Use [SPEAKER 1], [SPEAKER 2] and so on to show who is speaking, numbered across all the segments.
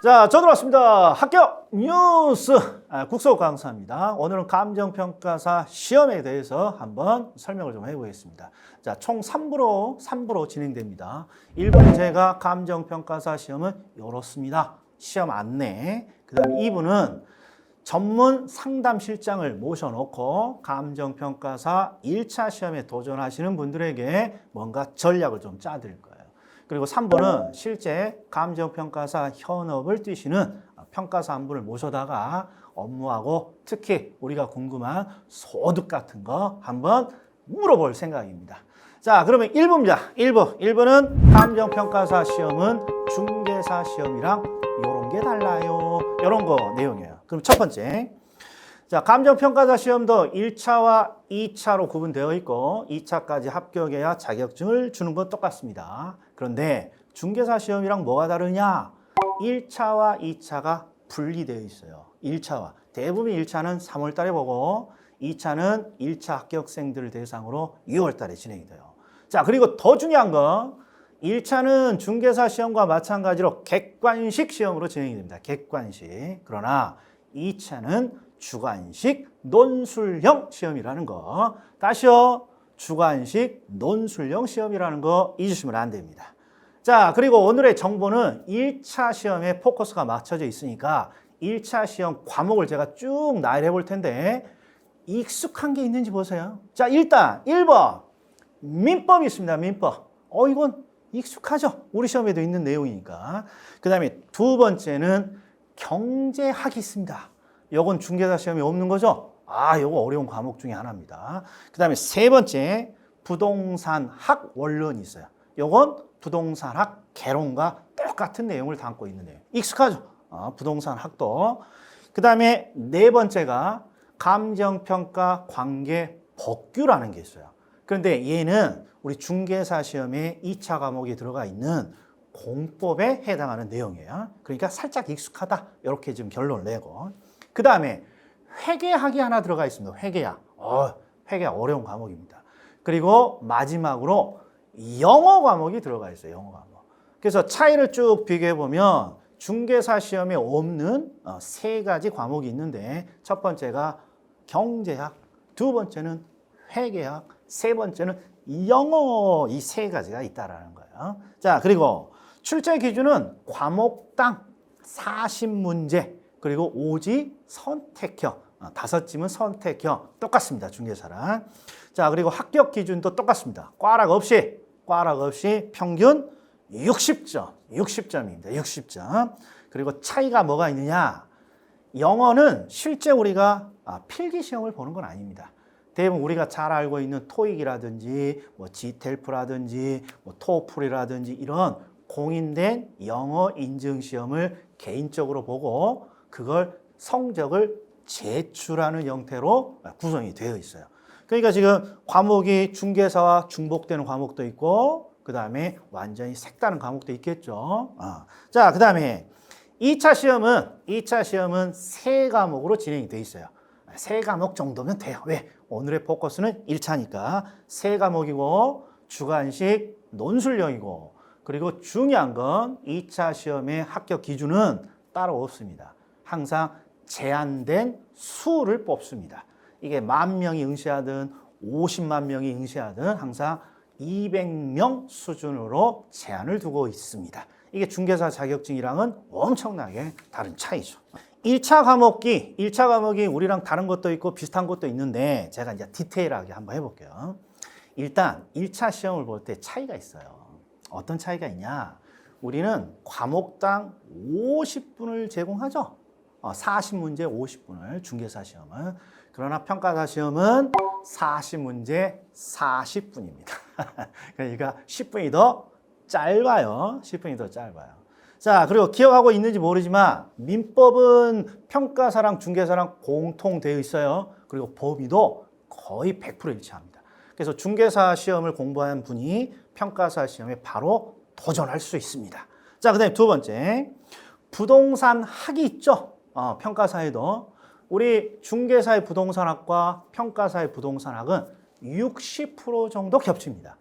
[SPEAKER 1] 자, 저도 왔습니다. 합격 뉴스 국소 강사입니다. 오늘은 감정평가사 시험에 대해서 한번 설명을 좀 해보겠습니다. 자, 총 3부로 진행됩니다. 1부는 제가 감정평가사 시험은 이렇습니다. 시험 안내. 그 다음에 2부는 전문 상담실장을 모셔놓고 감정평가사 1차 시험에 도전하시는 분들에게 뭔가 전략을 좀 짜드릴 거예요. 그리고 3부는 실제 감정평가사 현업을 뛰시는 평가사 한 분을 모셔다가 업무하고 특히 우리가 궁금한 소득 같은 거 한번 물어볼 생각입니다. 자, 그러면 1부입니다. 1부는 감정평가사 시험은 중개사 시험이랑 이런 게 달라요. 이런 거 내용이에요. 그럼 첫 번째. 자, 감정평가사 시험도 1차와 2차로 구분되어 있고 2차까지 합격해야 자격증을 주는 건 똑같습니다. 그런데 중개사 시험이랑 뭐가 다르냐? 1차와 2차가 분리되어 있어요. 1차와. 대부분 1차는 3월 달에 보고 2차는 1차 합격생들을 대상으로 6월 달에 진행이 돼요. 자, 그리고 더 중요한 건 1차는 중개사 시험과 마찬가지로 객관식 시험으로 진행이 됩니다. 객관식. 그러나 2차는 주관식 논술형 시험이라는 거. 다시요. 주관식 논술형 시험이라는 거 잊으시면 안 됩니다. 자, 그리고 오늘의 정보는 1차 시험에 포커스가 맞춰져 있으니까 1차 시험 과목을 제가 쭉 나열해 볼 텐데 익숙한 게 있는지 보세요. 자, 일단 1번 민법이 있습니다. 민법. 이건 익숙하죠. 우리 시험에도 있는 내용이니까. 그 다음에 두 번째는 경제학이 있습니다. 요건 중개사 시험에 없는 거죠? 요거 어려운 과목 중에 하나입니다. 그 다음에 세 번째, 부동산학 원론이 있어요. 요건 부동산학 개론과 똑같은 내용을 담고 있는 내용. 익숙하죠? 부동산학도. 그 다음에 네 번째가 감정평가 관계 법규라는 게 있어요. 그런데 얘는 우리 중개사 시험에 2차 과목에 들어가 있는 공법에 해당하는 내용이에요. 그러니까 살짝 익숙하다. 이렇게 지금 결론을 내고. 그 다음에 회계학이 하나 들어가 있습니다. 회계학. 회계학 어려운 과목입니다. 그리고 마지막으로 영어 과목이 들어가 있어요. 영어 과목. 그래서 차이를 쭉 비교해 보면 중개사 시험에 없는 세 가지 과목이 있는데 첫 번째가 경제학, 두 번째는 회계학, 세 번째는 영어 이 세 가지가 있다라는 거예요. 자, 그리고 출제 기준은 과목당 40문제 그리고 오지 선택형 5지문 선택형 똑같습니다. 중개사랑. 자, 그리고 합격 기준도 똑같습니다. 꽈락 없이 평균 60점입니다. 60점. 그리고 차이가 뭐가 있느냐? 영어는 실제 우리가 필기 시험을 보는 건 아닙니다. 대부분 우리가 잘 알고 있는 토익이라든지 지텔프라든지 토플이라든지 이런 공인된 영어 인증 시험을 개인적으로 보고 그걸 성적을 제출하는 형태로 구성이 되어 있어요. 그러니까 지금 과목이 중개사와 중복되는 과목도 있고 그 다음에 완전히 색다른 과목도 있겠죠. 자, 그 다음에 2차 시험은 세 과목으로 진행이 되어 있어요. 세 과목 정도면 돼요. 왜? 오늘의 포커스는 1차니까 세 과목이고 주관식 논술형이고 그리고 중요한 건 2차 시험의 합격 기준은 따로 없습니다. 항상 제한된 수를 뽑습니다. 이게 10,000명이 응시하든 50만 명이 응시하든 항상 200명 수준으로 제한을 두고 있습니다. 이게 중개사 자격증이랑은 엄청나게 다른 차이죠. 1차 과목이 우리랑 다른 것도 있고 비슷한 것도 있는데 제가 이제 디테일하게 한번 해볼게요. 일단 1차 시험을 볼 때 차이가 있어요. 어떤 차이가 있냐? 우리는 과목당 50분을 제공하죠. 40문제 50분을 중개사 시험은. 그러나 평가사 시험은 40문제 40분입니다. 그러니까 10분이 더 짧아요. 10분이 더 짧아요. 자, 그리고 기억하고 있는지 모르지만 민법은 평가사랑 중개사랑 공통되어 있어요. 그리고 범위도 거의 100% 일치합니다. 그래서 중개사 시험을 공부한 분이 평가사 시험에 바로 도전할 수 있습니다. 자, 그 다음에 두 번째, 부동산학이 있죠. 평가사에도. 우리 중개사의 부동산학과 평가사의 부동산학은 60% 정도 겹칩니다.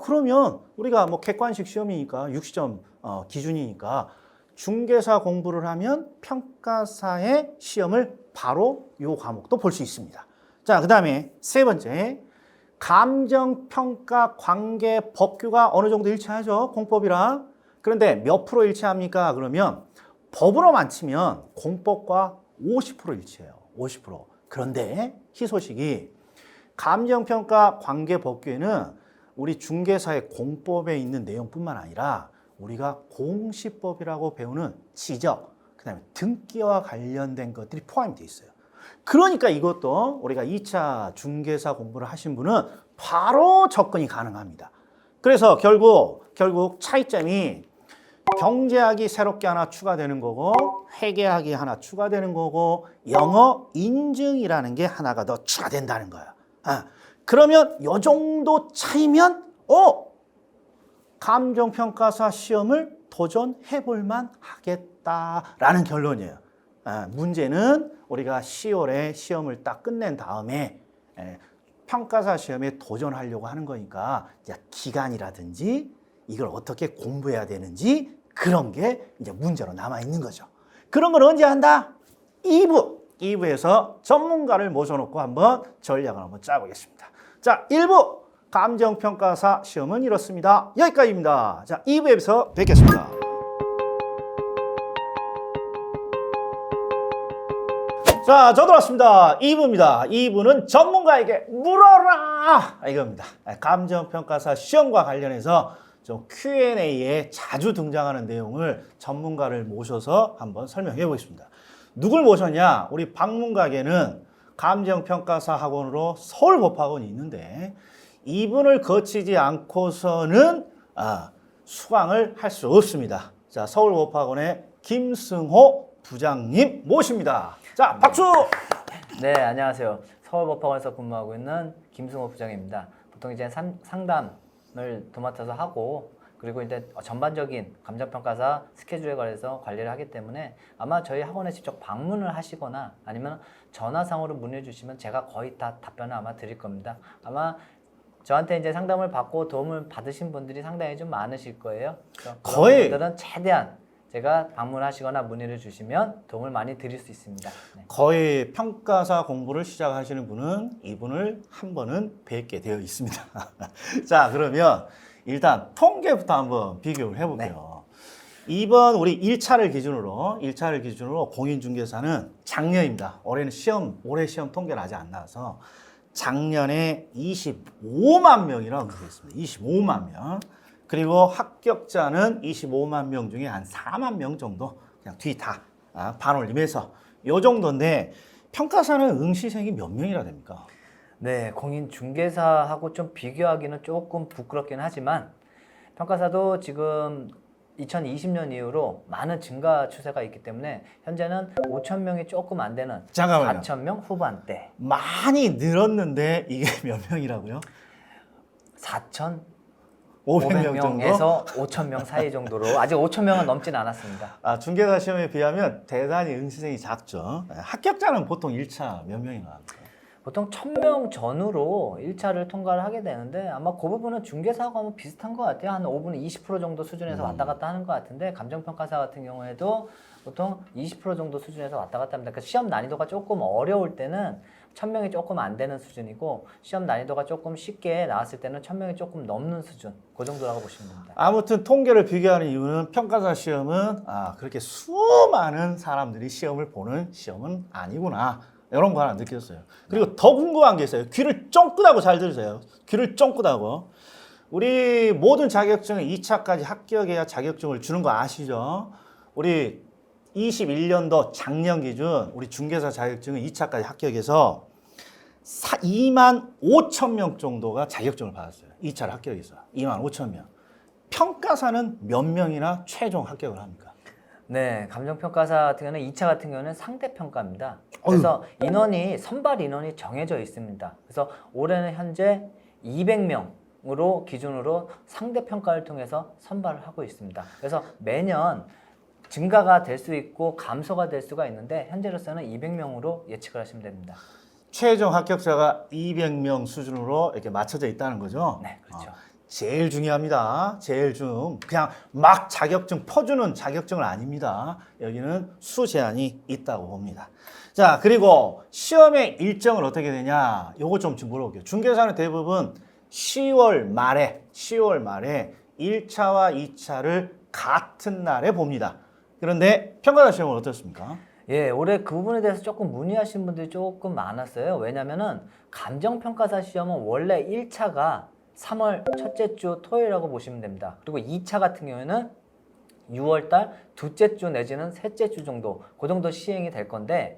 [SPEAKER 1] 그러면 우리가 객관식 시험이니까 60점 기준이니까 중개사 공부를 하면 평가사의 시험을 바로 이 과목도 볼 수 있습니다. 자, 그 다음에 세 번째, 감정평가 관계 법규가 어느 정도 일치하죠. 공법이랑. 그런데 몇 프로 일치합니까? 그러면 법으로만 치면 공법과 50% 일치해요. 50%. 그런데 희소식이 감정평가 관계 법규에는 우리 중개사의 공법에 있는 내용뿐만 아니라 우리가 공시법이라고 배우는 지적, 그다음에 등기와 관련된 것들이 포함이 되어 있어요. 그러니까 이것도 우리가 2차 중개사 공부를 하신 분은 바로 접근이 가능합니다. 그래서 결국 차이점이 경제학이 새롭게 하나 추가되는 거고 회계학이 하나 추가되는 거고 영어 인증이라는 게 하나가 더 추가된다는 거야. 그러면 이 정도 차이면 감정평가사 시험을 도전해 볼만 하겠다라는 결론이에요. 문제는 우리가 10월에 시험을 딱 끝낸 다음에 평가사 시험에 도전하려고 하는 거니까 이제 기간이라든지 이걸 어떻게 공부해야 되는지 그런 게 이제 문제로 남아 있는 거죠. 그런 걸 언제 한다? 2부에서 전문가를 모셔놓고 한번 전략을 한번 짜보겠습니다. 자, 1부 감정평가사 시험은 이렇습니다. 여기까지입니다. 자, 2부에서 뵙겠습니다. 자, 저도 왔습니다. 2부입니다. 2부는 전문가에게 물어라! 이겁니다. 감정평가사 시험과 관련해서 좀 Q&A에 자주 등장하는 내용을 전문가를 모셔서 한번 설명해 보겠습니다. 누굴 모셨냐? 우리 방문가계는 감정평가사 학원으로 서울법학원이 있는데 이분을 거치지 않고서는 수강을 할 수 없습니다. 자, 서울법학원의 김승호 부장님 모십니다. 자, 박수!
[SPEAKER 2] 네, 안녕하세요. 서울법학원에서 근무하고 있는 김승호 부장입니다. 보통 이제 상담을 도맡아서 하고 그리고 이제 전반적인 감정평가사 스케줄에 관해서 관리를 하기 때문에 아마 저희 학원에 직접 방문을 하시거나 아니면 전화상으로 문의해 주시면 제가 거의 다 답변을 아마 드릴 겁니다. 아마 저한테 이제 상담을 받고 도움을 받으신 분들이 상당히 좀 많으실 거예요.
[SPEAKER 1] 거의
[SPEAKER 2] 분들은 최대한 제가 방문하시거나 문의를 주시면 도움을 많이 드릴 수 있습니다. 네.
[SPEAKER 1] 거의 평가사 공부를 시작하시는 분은 이분을 한 번은 뵙게 되어 있습니다. 자, 그러면 일단 통계부터 한번 비교를 해볼게요. 네. 이번 우리 1차를 기준으로 공인중개사는 작년입니다. 올해 시험 통계는 아직 안 나와서 작년에 25만 명이라고 되어 있습니다. 25만 명. 그리고 합격자는 25만 명 중에 한 4만 명 정도 그냥 뒤 다 반올림해서 요 정도인데 평가사는 응시생이 몇 명이나 됩니까?
[SPEAKER 2] 네, 공인중개사하고 좀 비교하기는 조금 부끄럽긴 하지만 평가사도 지금 2020년 이후로 많은 증가 추세가 있기 때문에 현재는 5천 명이 조금 안 되는
[SPEAKER 1] 잠깐만요.
[SPEAKER 2] 4천 명 후반대.
[SPEAKER 1] 많이 늘었는데 이게 몇 명이라고요?
[SPEAKER 2] 4,500명 정도에서 5천 명 사이 정도로 아직 5천 명은 넘지는 않았습니다.
[SPEAKER 1] 중개사 시험에 비하면 대단히 응시생이 작죠. 합격자는 보통 1차 몇 명이나 합니까?
[SPEAKER 2] 보통 1,000명 전후로 1차를 통과를 하게 되는데 아마 그 부분은 중개사하고 비슷한 것 같아요. 한 5분의 20% 정도 수준에서 왔다 갔다 하는 것 같은데 감정평가사 같은 경우에도 보통 20% 정도 수준에서 왔다 갔다 합니다. 그러니까 시험 난이도가 조금 어려울 때는 1,000명이 조금 안 되는 수준이고 시험 난이도가 조금 쉽게 나왔을 때는 1,000명이 조금 넘는 수준 그 정도라고 보시면 됩니다.
[SPEAKER 1] 아무튼 통계를 비교하는 이유는 평가사 시험은 그렇게 수많은 사람들이 시험을 보는 시험은 아니구나. 이런 거 하나 느꼈어요. 그리고 더 궁금한 게 있어요. 귀를 쫑긋하고 잘 들으세요. 귀를 쫑긋하고. 우리 모든 자격증은 2차까지 합격해야 자격증을 주는 거 아시죠? 우리 21년도 작년 기준 우리 중개사 자격증은 2차까지 합격해서 2만 5천 명 정도가 자격증을 받았어요. 2차를 합격해서 2만 5천 명. 평가사는 몇 명이나 최종 합격을 합니까?
[SPEAKER 2] 네, 감정평가사 같은 경우는 2차 같은 경우는 상대평가입니다. 그래서 선발 인원이 정해져 있습니다. 그래서 올해는 현재 200명으로 기준으로 상대평가를 통해서 선발을 하고 있습니다. 그래서 매년 증가가 될 수 있고 감소가 될 수가 있는데 현재로서는 200명으로 예측을 하시면 됩니다.
[SPEAKER 1] 최종 합격자가 200명 수준으로 이렇게 맞춰져 있다는 거죠?
[SPEAKER 2] 네, 그렇죠.
[SPEAKER 1] 제일 중요합니다. 제일 그냥 막 자격증 퍼주는 자격증은 아닙니다. 여기는 수 제한이 있다고 봅니다. 자, 그리고 시험의 일정을 어떻게 되냐? 요거 좀 물어볼게요. 중개사는 대부분 10월 말에 1차와 2차를 같은 날에 봅니다. 그런데 평가사 시험은 어떻습니까?
[SPEAKER 2] 예, 올해 그 부분에 대해서 조금 문의하신 분들이 조금 많았어요. 왜냐면은 감정평가사 시험은 원래 1차가 3월 첫째 주 토요일이라고 보시면 됩니다. 그리고 2차 같은 경우에는 6월 달 둘째 주 내지는 셋째 주 정도, 그 정도 시행이 될 건데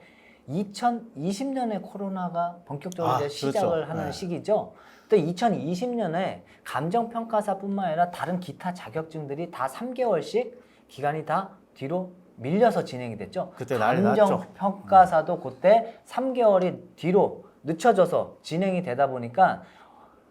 [SPEAKER 2] 2020년에 코로나가 본격적으로 이제 시작을
[SPEAKER 1] 그렇죠.
[SPEAKER 2] 하는
[SPEAKER 1] 네.
[SPEAKER 2] 시기죠. 또 2020년에 감정평가사뿐만 아니라 다른 기타 자격증들이 다 3개월씩 기간이 다 뒤로 밀려서 진행이 됐죠.
[SPEAKER 1] 그때 난리 났죠.
[SPEAKER 2] 감정평가사도 그때 3개월이 뒤로 늦춰져서 진행이 되다 보니까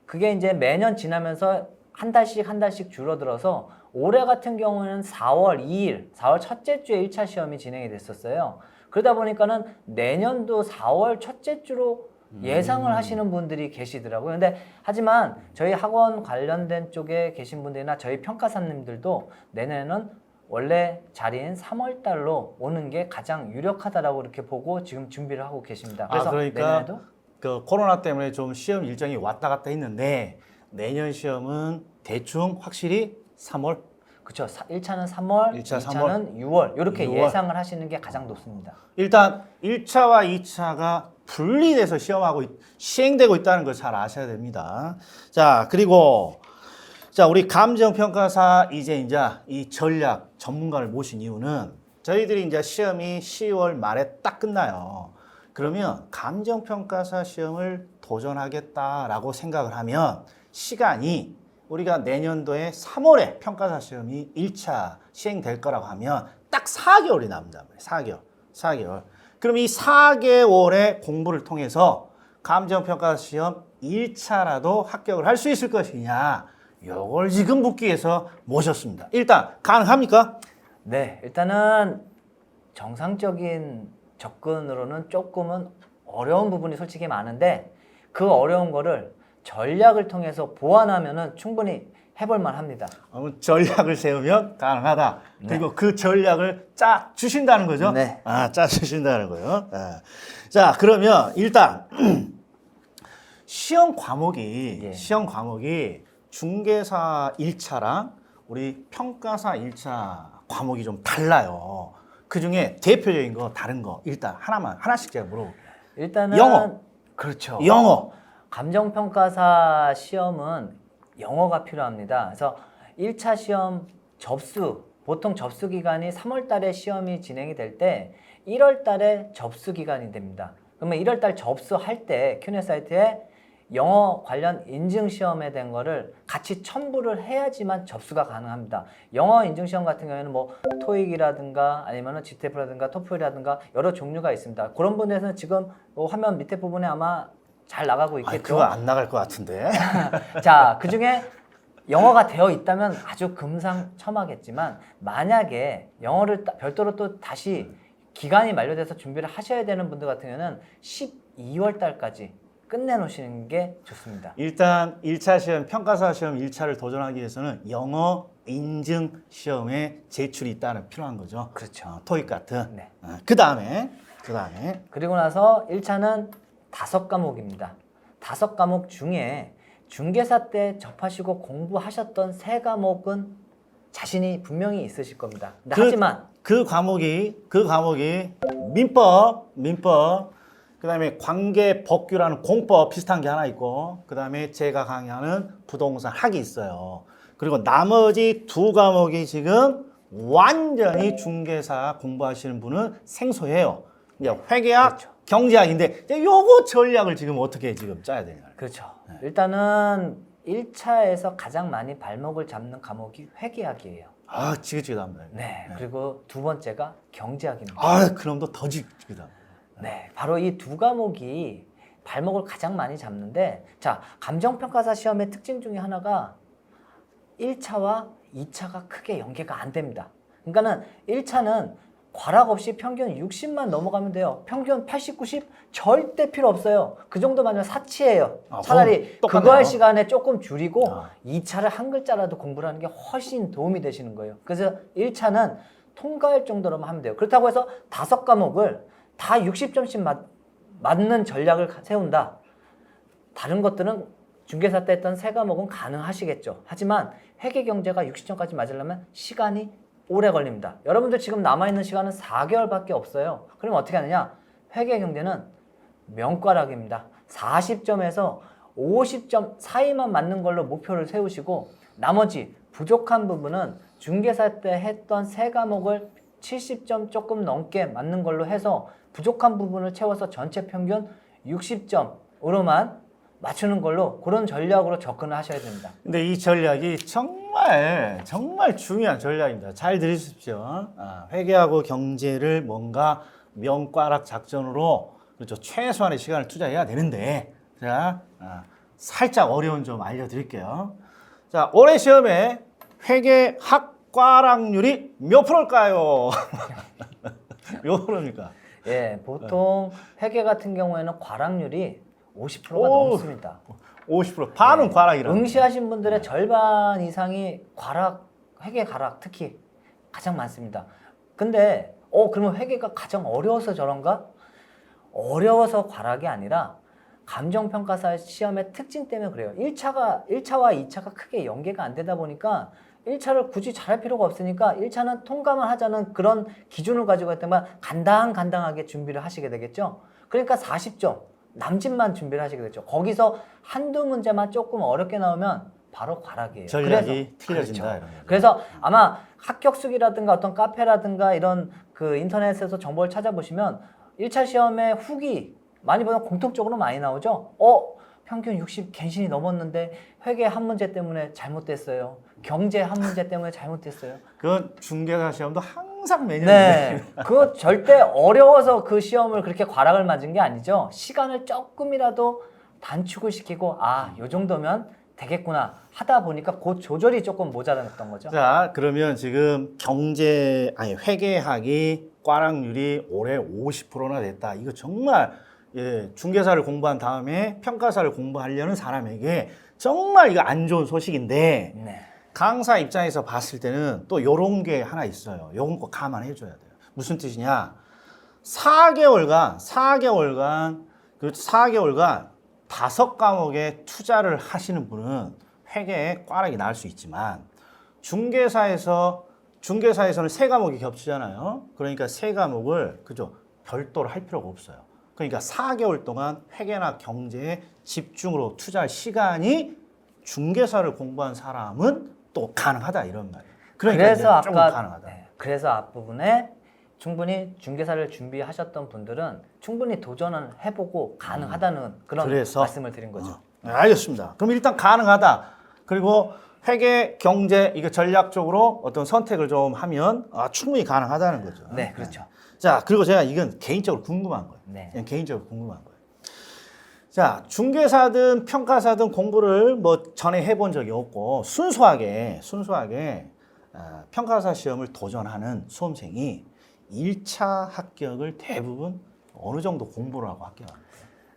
[SPEAKER 2] 그게 이제 매년 지나면서 한 달씩 줄어들어서 올해 같은 경우에는 4월 2일, 4월 첫째 주에 1차 시험이 진행이 됐었어요. 그러다 보니까는 내년도 4월 첫째 주로 예상을 하시는 분들이 계시더라고요. 근데 하지만 저희 학원 관련된 쪽에 계신 분들이나 저희 평가사님들도 내년에는 원래 자리인 3월 달로 오는 게 가장 유력하다라고 이렇게 보고 지금 준비를 하고 계십니다. 그래서
[SPEAKER 1] 그러니까
[SPEAKER 2] 내년에도
[SPEAKER 1] 그 코로나 때문에 좀 시험 일정이 왔다 갔다 했는데 내년 시험은 대충 확실히 3월.
[SPEAKER 2] 그렇죠. 1차는 3월,
[SPEAKER 1] 1차
[SPEAKER 2] 2차는 6월 이렇게
[SPEAKER 1] 6월.
[SPEAKER 2] 예상을 하시는 게 가장 높습니다.
[SPEAKER 1] 일단 1차와 2차가 분리돼서 시행되고 있다는 걸 잘 아셔야 됩니다. 자, 그리고 우리 감정평가사 이제 이 전략 전문가를 모신 이유는 저희들이 이제 시험이 10월 말에 딱 끝나요. 그러면 감정평가사 시험을 도전하겠다라고 생각을 하면 시간이 우리가 내년도에 3월에 평가사 시험이 1차 시행될 거라고 하면 딱 4개월이 남는단 말이에요. 4개월. 그럼 이 4개월의 공부를 통해서 감정평가사 시험 1차라도 합격을 할 수 있을 것이냐. 요걸 지금 묻기 위해서 모셨습니다. 일단 가능합니까?
[SPEAKER 2] 네, 일단은 정상적인 접근으로는 조금은 어려운 부분이 솔직히 많은데 그 어려운 거를 전략을 통해서 보완하면은 충분히 해볼만 합니다.
[SPEAKER 1] 전략을 세우면 가능하다. 그리고 그 전략을 짜 주신다는 거죠?
[SPEAKER 2] 네.
[SPEAKER 1] 짜 주신다는 거예요. 자, 그러면 일단 시험 과목이 중개사 1차랑 우리 평가사 1차 과목이 좀 달라요. 그 중에 대표적인 거, 다른 거 일단 하나씩 제가 물어볼게요.
[SPEAKER 2] 일단은
[SPEAKER 1] 영어.
[SPEAKER 2] 그렇죠.
[SPEAKER 1] 영어.
[SPEAKER 2] 감정평가사 시험은 영어가 필요합니다. 그래서 1차 시험 보통 접수 기간이 3월 달에 시험이 진행이 될 때 1월 달에 접수 기간이 됩니다. 그러면 1월 달 접수할 때 Q&A 사이트에 영어 관련 인증 시험에 대한 거를 같이 첨부를 해야지만 접수가 가능합니다. 영어 인증 시험 같은 경우에는 뭐 토익이라든가 아니면은 GTF라든가 토플이라든가 여러 종류가 있습니다. 그런 부분에서는 지금 화면 밑에 부분에 아마 잘 나가고 있겠죠.
[SPEAKER 1] 그거 안 나갈 것 같은데.
[SPEAKER 2] 자, 그 중에 영어가 되어 있다면 아주 금상첨화겠지만 만약에 영어를 별도로 또 다시 기간이 만료돼서 준비를 하셔야 되는 분들 같은 경우는 12월 달까지 끝내놓으시는 게 좋습니다.
[SPEAKER 1] 일단 1차 시험, 평가사 시험 1차를 도전하기 위해서는 영어 인증 시험에 제출이 있다는 필요한 거죠.
[SPEAKER 2] 그렇죠.
[SPEAKER 1] 토익 같은.
[SPEAKER 2] 네.
[SPEAKER 1] 그 다음에
[SPEAKER 2] 그리고 나서 1차는 5과목입니다. 5과목 중에 중개사 때 접하시고 공부하셨던 3과목은 자신이 분명히 있으실 겁니다. 근데 하지만
[SPEAKER 1] 그 과목이 민법, 그다음에 관계 법규라는 공법 비슷한 게 하나 있고, 그다음에 제가 강의하는 부동산 학이 있어요. 그리고 나머지 2과목이 지금 완전히 중개사 공부하시는 분은 생소해요. 이제 회계학,
[SPEAKER 2] 그렇죠.
[SPEAKER 1] 경제학인데 이제 요거 전략을 지금 어떻게 지금 짜야 되냐.
[SPEAKER 2] 그렇죠. 일단은 1차에서 가장 많이 발목을 잡는 과목이 회계학이에요.
[SPEAKER 1] 지긋지긋합니다.
[SPEAKER 2] 네. 그리고 두 번째가 경제학입니다.
[SPEAKER 1] 그럼도 더 지긋지긋합니다.
[SPEAKER 2] 네. 바로 이 2과목이 발목을 가장 많이 잡는데, 자, 감정평가사 시험의 특징 중에 하나가 1차와 2차가 크게 연계가 안 됩니다. 그러니까는 1차는 과락 없이 평균 60만 넘어가면 돼요. 평균 80, 90 절대 필요 없어요. 그 정도만 하면 사치예요. 차라리
[SPEAKER 1] 똑같네요.
[SPEAKER 2] 그거 할 시간에 조금 줄이고
[SPEAKER 1] 아.
[SPEAKER 2] 2차를 한 글자라도 공부를 하는 게 훨씬 도움이 되시는 거예요. 그래서 1차는 통과할 정도로만 하면 돼요. 그렇다고 해서 5과목을 다 60점씩 맞는 전략을 세운다. 다른 것들은 중개사 때 했던 3과목은 가능하시겠죠. 하지만 회계경제가 60점까지 맞으려면 시간이 오래 걸립니다. 여러분들 지금 남아있는 시간은 4개월밖에 없어요. 그럼 어떻게 하느냐? 회계경제는 명과락입니다. 40점에서 50점 사이만 맞는 걸로 목표를 세우시고 나머지 부족한 부분은 중개사 때 했던 3과목을 70점 조금 넘게 맞는 걸로 해서 부족한 부분을 채워서 전체 평균 60점으로만 맞추는 걸로 그런 전략으로 접근을 하셔야 됩니다.
[SPEAKER 1] 근데 이 전략이 정말 중요한 전략입니다. 잘 들으십시오. 회계하고 경제를 뭔가 명과락 작전으로 그렇죠. 최소한의 시간을 투자해야 되는데 자, 살짝 어려운 점 알려드릴게요. 자, 올해 시험에 회계 학과락률이 몇 프로일까요? 몇 프로입니까?
[SPEAKER 2] 예, 보통 회계 같은 경우에는 과락률이 50%가
[SPEAKER 1] 오.
[SPEAKER 2] 넘습니다.
[SPEAKER 1] 50% 반은
[SPEAKER 2] 네.
[SPEAKER 1] 과락이라고.
[SPEAKER 2] 응시하신 분들의 절반 이상이 과락, 회계 과락 특히 가장 많습니다. 근데 그러면 회계가 가장 어려워서 저런가? 어려워서 과락이 아니라 감정평가사 시험의 특징 때문에 그래요. 1차와 2차가 크게 연계가 안 되다 보니까 1차를 굳이 잘할 필요가 없으니까 1차는 통과만 하자는 그런 기준을 가지고 했다면 간당간당하게 준비를 하시게 되겠죠. 그러니까 40점 남짓만 준비를 하시게 되죠. 거기서 한두 문제만 조금 어렵게 나오면 바로 과락이에요.
[SPEAKER 1] 전략이 틀려진다.
[SPEAKER 2] 그렇죠.
[SPEAKER 1] 이런 거죠.
[SPEAKER 2] 그래서 아마 합격수기라든가 어떤 카페라든가 이런 그 인터넷에서 정보를 찾아보시면 1차 시험에 후기 많이 보면 공통적으로 많이 나오죠. 평균 60 갱신이 넘었는데 회계 한 문제 때문에 잘못됐어요. 경제 한 문제 때문에 잘못됐어요.
[SPEAKER 1] 그건 중개사 시험도 항상 매년.
[SPEAKER 2] 네, 그거 절대 어려워서 그 시험을 그렇게 과락을 맞은 게 아니죠. 시간을 조금이라도 단축을 시키고 요 정도면 되겠구나 하다 보니까 그 조절이 조금 모자랐던 거죠.
[SPEAKER 1] 자, 그러면 지금 회계학이 과락률이 올해 50%나 됐다. 이거 정말 중개사를 공부한 다음에 평가사를 공부하려는 사람에게 정말 이거 안 좋은 소식인데
[SPEAKER 2] 네.
[SPEAKER 1] 강사 입장에서 봤을 때는 또 요런 게 하나 있어요. 요건 꼭 감안해 줘야 돼요. 무슨 뜻이냐? 4개월간 5과목에 투자를 하시는 분은 회계에 꽈락이 날 수 있지만 중개사에서는 3과목이 겹치잖아요. 그러니까 3과목을 그죠? 별도로 할 필요가 없어요. 그러니까 4개월 동안 회계나 경제에 집중으로 투자할 시간이 중개사를 공부한 사람은 또 가능하다 이런 말이에요. 그러니까
[SPEAKER 2] 그래서
[SPEAKER 1] 조금
[SPEAKER 2] 아까
[SPEAKER 1] 가능하다.
[SPEAKER 2] 그래서 앞부분에 충분히 중개사를 준비하셨던 분들은 충분히 도전을 해보고 가능하다는 그런
[SPEAKER 1] 그래서?
[SPEAKER 2] 말씀을 드린 거죠.
[SPEAKER 1] 알겠습니다. 그럼 일단 가능하다. 그리고 회계, 경제 이거 전략적으로 어떤 선택을 좀 하면 충분히 가능하다는 거죠.
[SPEAKER 2] 네, 그렇죠.
[SPEAKER 1] 자, 그리고 제가 이건 개인적으로 궁금한 거예요.
[SPEAKER 2] 네.
[SPEAKER 1] 그냥 개인적으로 궁금한 거예요. 자, 중개사든 평가사든 공부를 뭐 전에 해본 적이 없고 순수하게 평가사 시험을 도전하는 수험생이 1차 합격을 대부분 어느 정도 공부를 하고 합격합니까?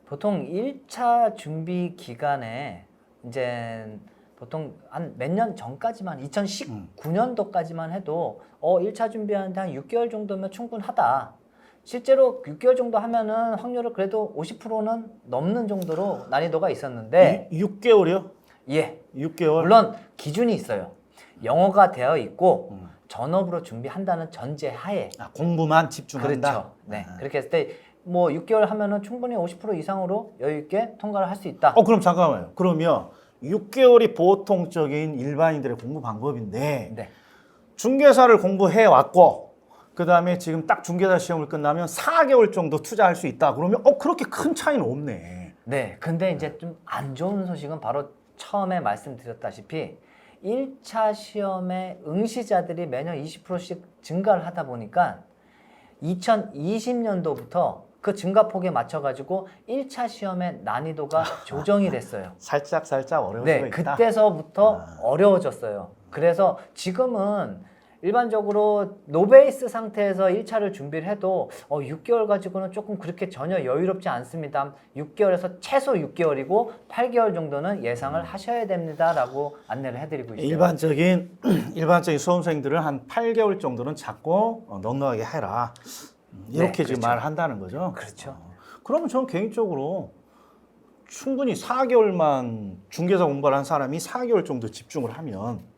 [SPEAKER 2] 보통 1차 준비 기간에 이제 보통 한 몇 년 전까지만 2019년도까지만 해도 1차 준비하는데 한 6개월 정도면 충분하다. 실제로 6개월 정도 하면은 확률을 그래도 50%는 넘는 정도로 난이도가 있었는데
[SPEAKER 1] 6개월이요?
[SPEAKER 2] 예.
[SPEAKER 1] 6개월?
[SPEAKER 2] 물론 기준이 있어요. 영어가 되어 있고 전업으로 준비한다는 전제 하에
[SPEAKER 1] 공부만 집중한다?
[SPEAKER 2] 그렇죠. 네. 그렇게 했을 때 뭐 6개월 하면은 충분히 50% 이상으로 여유 있게 통과를 할 수 있다.
[SPEAKER 1] 그럼 잠깐만요. 그러면 6개월이 보통적인 일반인들의 공부 방법인데
[SPEAKER 2] 네.
[SPEAKER 1] 중개사를 공부해 왔고 그다음에 지금 딱 중개사 시험을 끝나면 4개월 정도 투자할 수 있다. 그러면 그렇게 큰 차이는 없네.
[SPEAKER 2] 네. 근데 이제 좀 안 좋은 소식은 바로 처음에 말씀드렸다시피 1차 시험의 응시자들이 매년 20%씩 증가를 하다 보니까 2020년도부터 그 증가폭에 맞춰가지고 1차 시험의 난이도가 조정이 됐어요.
[SPEAKER 1] 살짝 어려울
[SPEAKER 2] 네,
[SPEAKER 1] 수가 있다.
[SPEAKER 2] 그때서부터 어려워졌어요. 그래서 지금은 일반적으로 노베이스 상태에서 1차를 준비를 해도 6개월 가지고는 조금 그렇게 전혀 여유롭지 않습니다. 6개월에서 최소 6개월이고 8개월 정도는 예상을 하셔야 됩니다라고 안내를 해드리고 있어요.
[SPEAKER 1] 일반적인 수험생들은 한 8개월 정도는 잡고 넉넉하게 해라. 이렇게
[SPEAKER 2] 네,
[SPEAKER 1] 지금
[SPEAKER 2] 그렇죠.
[SPEAKER 1] 말을 한다는 거죠.
[SPEAKER 2] 그렇죠.
[SPEAKER 1] 그러면 저는 개인적으로 충분히 4개월만 중개사 공부를 한 사람이 4개월 정도 집중을 하면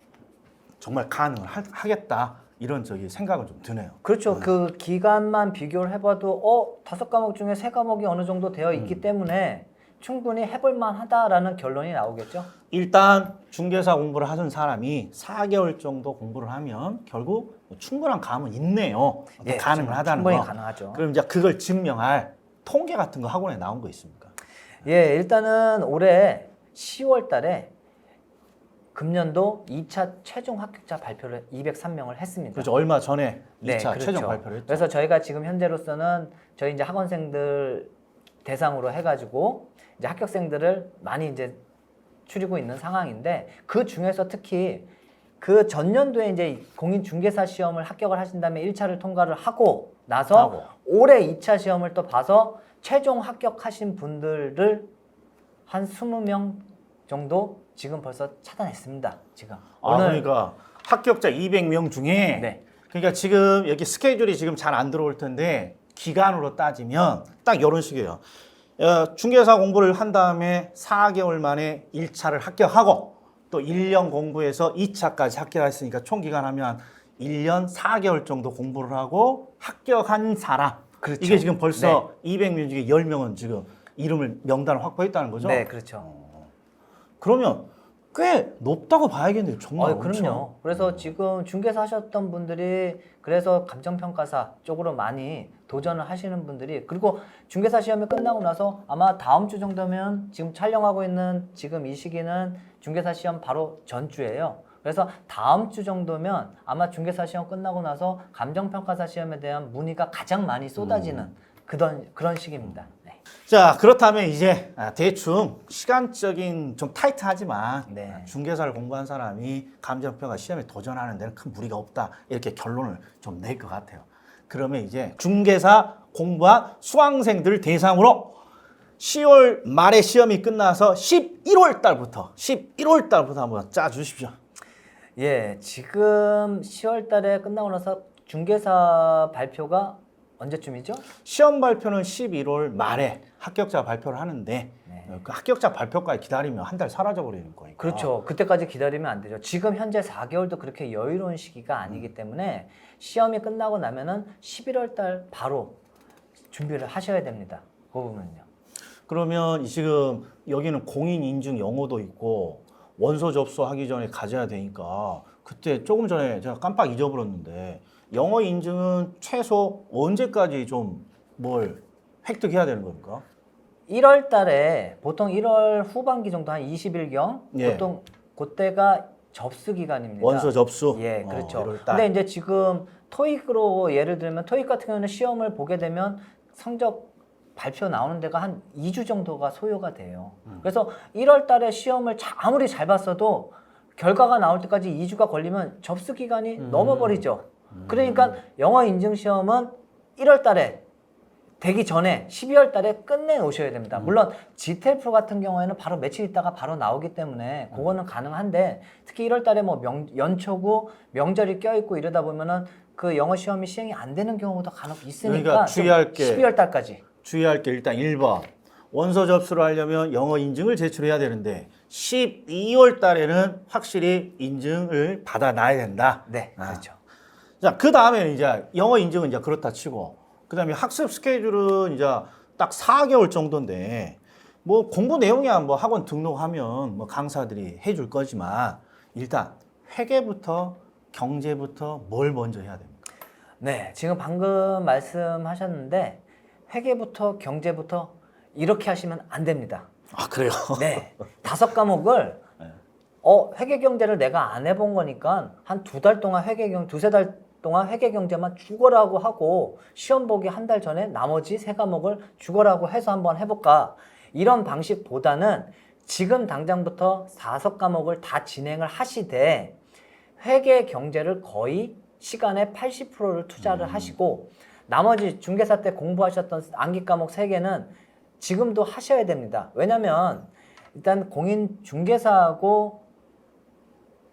[SPEAKER 1] 정말 가능을 하겠다. 이런 생각은 좀 드네요.
[SPEAKER 2] 그렇죠. 그 기간만 비교를 해봐도 5과목 중에 3과목이 어느 정도 되어 있기 때문에 충분히 해볼만 하다라는 결론이 나오겠죠.
[SPEAKER 1] 일단 중개사 공부를 하는 사람이 4개월 정도 공부를 하면 결국 충분한 감은 있네요.
[SPEAKER 2] 예,
[SPEAKER 1] 가능을 하다는
[SPEAKER 2] 충분히
[SPEAKER 1] 거.
[SPEAKER 2] 가능하죠.
[SPEAKER 1] 그럼 이제 그걸 증명할 통계 같은 거 학원에 나온 거 있습니까?
[SPEAKER 2] 예, 일단은 올해 10월 달에 금년도 2차 최종 합격자 발표를 203명을 했습니다.
[SPEAKER 1] 그렇죠. 얼마 전에 2차
[SPEAKER 2] 네, 그렇죠.
[SPEAKER 1] 최종 발표를 했죠.
[SPEAKER 2] 그래서 저희가 지금 현재로서는 저희 이제 학원생들 대상으로 해가지고 이제 합격생들을 많이 이제 추리고 있는 상황인데 그 중에서 특히 그 전년도에 이제 공인중개사 시험을 합격을 하신 다음에 1차를 통과를 하고 나서 올해 2차 시험을 또 봐서 최종 합격하신 분들을 한 20명 정도 지금 벌써 차단했습니다. 지금
[SPEAKER 1] 그러니까 합격자 200명 중에
[SPEAKER 2] 네.
[SPEAKER 1] 그러니까 지금 여기 스케줄이 지금 잘 안 들어올 텐데 기간으로 따지면 딱 이런 식이에요. 중개사 공부를 한 다음에 4개월 만에 1차를 합격하고 또 1년 공부해서 2차까지 합격했으니까 총 기간 하면 1년 4개월 정도 공부를 하고 합격한 사람.
[SPEAKER 2] 그렇죠.
[SPEAKER 1] 이게 지금 벌써 200명 중에 10명은 지금 명단을 확보했다는 거죠?
[SPEAKER 2] 네, 그렇죠.
[SPEAKER 1] 그러면 꽤 높다고 봐야겠네요. 정말 엄청.
[SPEAKER 2] 그럼요. 그래서 지금 중개사 하셨던 분들이 그래서 감정평가사 쪽으로 많이 도전을 하시는 분들이 그리고 중개사 시험이 끝나고 나서 아마 다음 주 정도면 지금 촬영하고 있는 지금 이 시기는 중개사 시험 바로 전주예요. 그래서 다음 주 정도면 아마 중개사 시험 끝나고 나서 감정평가사 시험에 대한 문의가 가장 많이 쏟아지는 그런 시기입니다. 네.
[SPEAKER 1] 자, 그렇다면 이제 대충 시간적인 좀 타이트하지만
[SPEAKER 2] 네.
[SPEAKER 1] 중개사를 공부한 사람이 감정평가 시험에 도전하는 데는 큰 무리가 없다. 이렇게 결론을 좀 낼 것 같아요. 그러면 이제 중개사 공부한 수강생들 대상으로 10월 말에 시험이 끝나서 11월 달부터 한번 짜 주십시오.
[SPEAKER 2] 예, 지금 10월 달에 끝나고 나서 중개사 발표가 언제쯤이죠?
[SPEAKER 1] 시험 발표는 11월 말에 합격자 발표를 하는데 그 합격자 발표까지 기다리면 한 달 사라져 버리는 거니까.
[SPEAKER 2] 그렇죠. 그때까지 기다리면 안 되죠. 지금 현재 4개월도 그렇게 여유로운 시기가 아니기 때문에 시험이 끝나고 나면은 11월 달 바로 준비를 하셔야 됩니다. 그 부분은요.
[SPEAKER 1] 그러면 지금 여기는 공인 인증 영어도 있고 원서 접수하기 전에 가져야 되니까 그때 조금 전에 제가 깜빡 잊어버렸는데 영어 인증은 최소 언제까지 좀 뭘 획득해야 되는 겁니까?
[SPEAKER 2] 1월 달에 보통 1월 후반기 정도 한 20일경
[SPEAKER 1] 예.
[SPEAKER 2] 보통 그때가 접수 기간입니다.
[SPEAKER 1] 원서 접수.
[SPEAKER 2] 예, 그렇죠.
[SPEAKER 1] 1월 달.
[SPEAKER 2] 근데 이제 지금 토익으로 예를 들면 토익 같은 경우는 시험을 보게 되면 성적 발표 나오는 데가 한 2주 정도가 소요가 돼요. 그래서 1월 달에 시험을 아무리 잘 봤어도 결과가 나올 때까지 2주가 걸리면 접수 기간이 넘어버리죠. 그러니까 영어 인증 시험은 1월 달에 되기 전에 12월 달에 끝내 놓으셔야 됩니다. 물론 GTL 같은 경우에는 바로 며칠 있다가 바로 나오기 때문에 그거는 가능한데 특히 1월 달에 뭐 연초고 명절이 껴있고 이러다 보면은 그 영어 시험이 시행이 안 되는 경우도 간혹 있으니까
[SPEAKER 1] 그러니까 주의할 게
[SPEAKER 2] 12월 달까지.
[SPEAKER 1] 주의할 게 일단 1번. 원서 접수를 하려면 영어 인증을 제출해야 되는데 12월 달에는 확실히 인증을 받아놔야 된다.
[SPEAKER 2] 네, 그렇죠.
[SPEAKER 1] 자, 그 다음에는 이제 영어 인증은 이제 그렇다 치고 그 다음에 학습 스케줄은 이제 딱 4개월 정도인데 뭐 공부 내용이야 뭐 학원 등록하면 뭐 강사들이 해줄 거지만 일단 회계부터 경제부터 뭘 먼저 해야 됩니까?
[SPEAKER 2] 네, 지금 방금 말씀하셨는데 회계부터 경제부터 이렇게 하시면 안 됩니다.
[SPEAKER 1] 아, 그래요?
[SPEAKER 2] 네, 5과목을 회계 경제를 내가 안 해본 거니까 한 2달 동안 두세 달 동안 회계 경제만 죽어라고 하고 시험 보기 한 달 전에 나머지 3과목을 죽어라고 해서 한번 해볼까 이런 방식보다는 지금 당장부터 5과목을 다 진행을 하시되 회계 경제를 거의 시간의 80%를 투자를 하시고 나머지 중개사 때 공부하셨던 암기 과목 3개는 지금도 하셔야 됩니다. 왜냐면 일단 공인중개사하고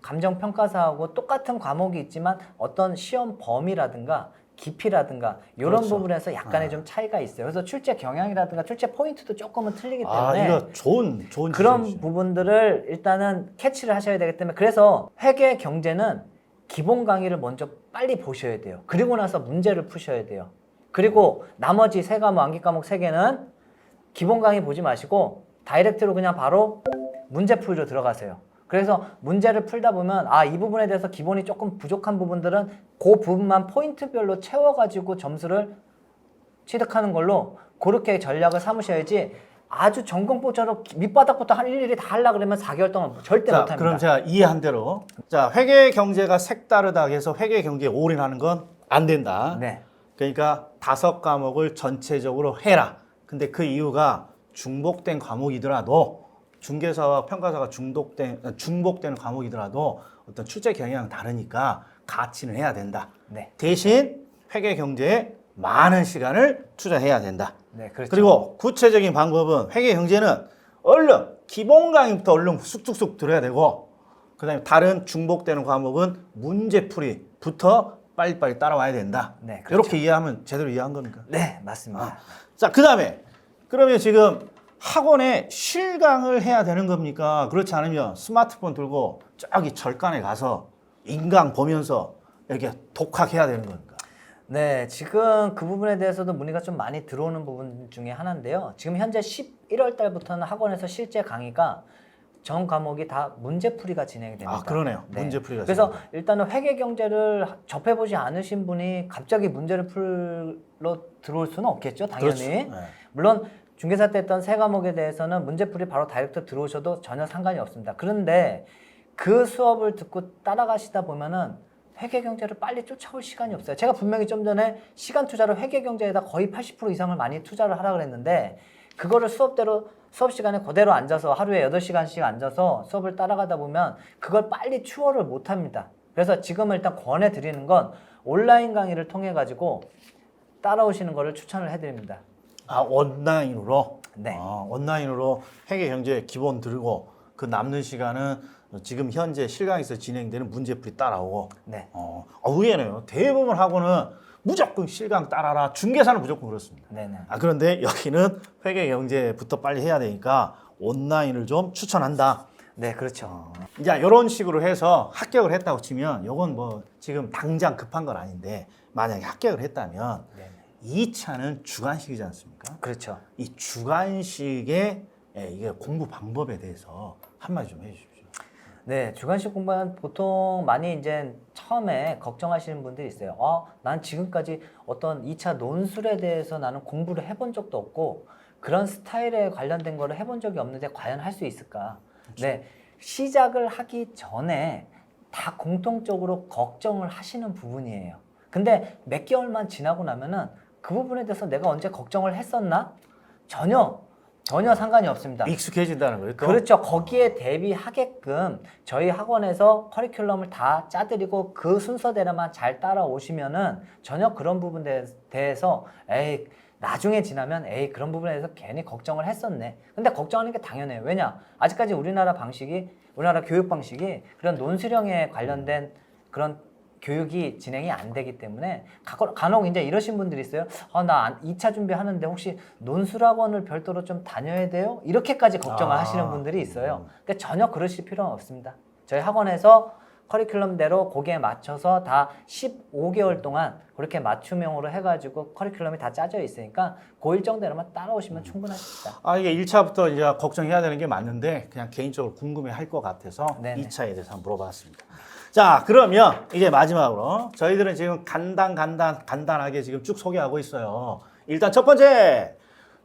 [SPEAKER 2] 감정평가사하고 똑같은 과목이 있지만 어떤 시험 범위라든가 깊이라든가 이런
[SPEAKER 1] 그렇죠.
[SPEAKER 2] 부분에서 약간의 좀 차이가 있어요. 그래서 출제 경향이라든가 출제 포인트도 조금은 틀리기
[SPEAKER 1] 아,
[SPEAKER 2] 때문에
[SPEAKER 1] 이거 좋은
[SPEAKER 2] 그런
[SPEAKER 1] 지적이시네요.
[SPEAKER 2] 부분들을 일단은 캐치를 하셔야 되기 때문에 그래서 회계 경제는 기본 강의를 먼저 빨리 보셔야 돼요. 그리고 나서 문제를 푸셔야 돼요. 그리고 나머지 3과목, 암기 과목 3개는 기본 강의 보지 마시고 다이렉트로 그냥 바로 문제 풀이로 들어가세요. 그래서 문제를 풀다 보면 이 부분에 대해서 기본이 조금 부족한 부분들은 그 부분만 포인트별로 채워가지고 점수를 취득하는 걸로 그렇게 전략을 삼으셔야지 아주 전공포처럼 밑바닥부터 한 일일이 다 하려고 그러면 4개월 동안 절대
[SPEAKER 1] 자,
[SPEAKER 2] 못합니다.
[SPEAKER 1] 그럼 제가 이해한 대로 자, 회계 경제가 색다르다 해서 회계 경제에 올인하는 건 안 된다.
[SPEAKER 2] 네.
[SPEAKER 1] 그러니까 5과목을 전체적으로 해라. 근데 그 이유가 중복된 과목이더라도 중개사와 평가사가 중복되는 과목이더라도 어떤 출제 경향이 다르니까 같이는 해야 된다.
[SPEAKER 2] 네.
[SPEAKER 1] 대신 회계 경제에 많은 시간을 투자해야 된다.
[SPEAKER 2] 네, 그렇죠.
[SPEAKER 1] 그리고 구체적인 방법은 회계 경제는 얼른 기본 강의부터 얼른 쑥쑥쑥 들어야 되고 그다음에 다른 중복되는 과목은 문제풀이부터 빨리빨리 따라와야 된다.
[SPEAKER 2] 네, 그렇죠.
[SPEAKER 1] 이렇게 이해하면 제대로 이해한 겁니까?
[SPEAKER 2] 네, 맞습니다.
[SPEAKER 1] 자, 그다음에 그러면 지금 학원에 실강을 해야 되는 겁니까? 그렇지 않으면 스마트폰 들고 저기 절간에 가서 인강 보면서 이렇게 독학해야 되는 겁니까?
[SPEAKER 2] 네, 지금 그 부분에 대해서도 문의가 좀 많이 들어오는 부분 중에 하나인데요. 지금 현재 11월 달부터는 학원에서 실제 강의가 전 과목이 다 문제풀이가 진행이 됩니다.
[SPEAKER 1] 아, 그러네요.
[SPEAKER 2] 네.
[SPEAKER 1] 문제풀이가.
[SPEAKER 2] 그래서 일단은 회계경제를 접해보지 않으신 분이 갑자기 문제를 풀러 들어올 수는 없겠죠, 당연히.
[SPEAKER 1] 그렇죠. 네.
[SPEAKER 2] 물론 중개사 때 했던 3과목에 대해서는 문제풀이 바로 다이렉트 들어오셔도 전혀 상관이 없습니다. 그런데 그 수업을 듣고 따라가시다 보면은 회계경제를 빨리 쫓아올 시간이 없어요. 제가 분명히 좀 전에 시간 투자로 회계경제에다 거의 80% 이상을 많이 투자를 하라 그랬는데 그거를 수업 시간에 그대로 앉아서 하루에 8시간씩 앉아서 수업을 따라가다 보면 그걸 빨리 추월을 못 합니다. 그래서 지금은 일단 권해드리는 건 온라인 강의를 통해 가지고 따라오시는 거를 추천을 해드립니다.
[SPEAKER 1] 아, 온라인으로?
[SPEAKER 2] 네.
[SPEAKER 1] 온라인으로 회계 경제 기본 들고 그 남는 시간은 지금 현재 실강에서 진행되는 문제풀이 따라오고.
[SPEAKER 2] 네.
[SPEAKER 1] 의외네요. 대부분 학원은 무조건 실강 따라라. 중개사는 무조건 그렇습니다.
[SPEAKER 2] 네네.
[SPEAKER 1] 그런데 여기는 회계 경제부터 빨리 해야 되니까 온라인을 좀 추천한다.
[SPEAKER 2] 네, 그렇죠.
[SPEAKER 1] 이제 이런 식으로 해서 합격을 했다고 치면 이건 뭐 지금 당장 급한 건 아닌데 만약에 합격을 했다면
[SPEAKER 2] 네네.
[SPEAKER 1] 2차는 주관식이지 않습니까?
[SPEAKER 2] 그렇죠.
[SPEAKER 1] 이 주관식의 이게 공부 방법에 대해서 한마디 좀 해주십시오.
[SPEAKER 2] 네, 주관식 공부는 보통 많이 이제 처음에 걱정하시는 분들이 있어요. 난 지금까지 어떤 2차 논술에 대해서 나는 공부를 해본 적도 없고 그런 스타일에 관련된 거를 해본 적이 없는데 과연 할 수 있을까?
[SPEAKER 1] 그렇죠.
[SPEAKER 2] 네, 시작을 하기 전에 다 공통적으로 걱정을 하시는 부분이에요. 근데 몇 개월만 지나고 나면은 그 부분에 대해서 내가 언제 걱정을 했었나? 전혀 상관이 없습니다.
[SPEAKER 1] 익숙해진다는 거예요. 또?
[SPEAKER 2] 그렇죠. 거기에 대비하게끔 저희 학원에서 커리큘럼을 다 짜드리고 그 순서대로만 잘 따라오시면은 전혀 그런 부분에 대해서 나중에 지나면 그런 부분에 대해서 괜히 걱정을 했었네. 근데 걱정하는 게 당연해요. 왜냐? 아직까지 우리나라 교육 방식이 그런 논술형에 관련된 그런 교육이 진행이 안 되기 때문에 간혹 이제 이러신 분들이 있어요. 나 2차 준비하는데 혹시 논술학원을 별도로 좀 다녀야 돼요? 이렇게까지 걱정을 하시는 분들이 있어요. 근데 전혀 그러실 필요는 없습니다. 저희 학원에서 커리큘럼대로 거기에 맞춰서 다 15개월 동안 그렇게 맞춤형으로 해가지고 커리큘럼이 다 짜져 있으니까 그 일정대로만 따라오시면 충분하십니다.
[SPEAKER 1] 이게 1차부터 이제 걱정해야 되는 게 맞는데 그냥 개인적으로 궁금해 할 것 같아서
[SPEAKER 2] 네네.
[SPEAKER 1] 2차에 대해서 한번 물어봤습니다. 자, 그러면 이제 마지막으로 저희들은 지금 간단하게 지금 쭉 소개하고 있어요. 일단 첫 번째,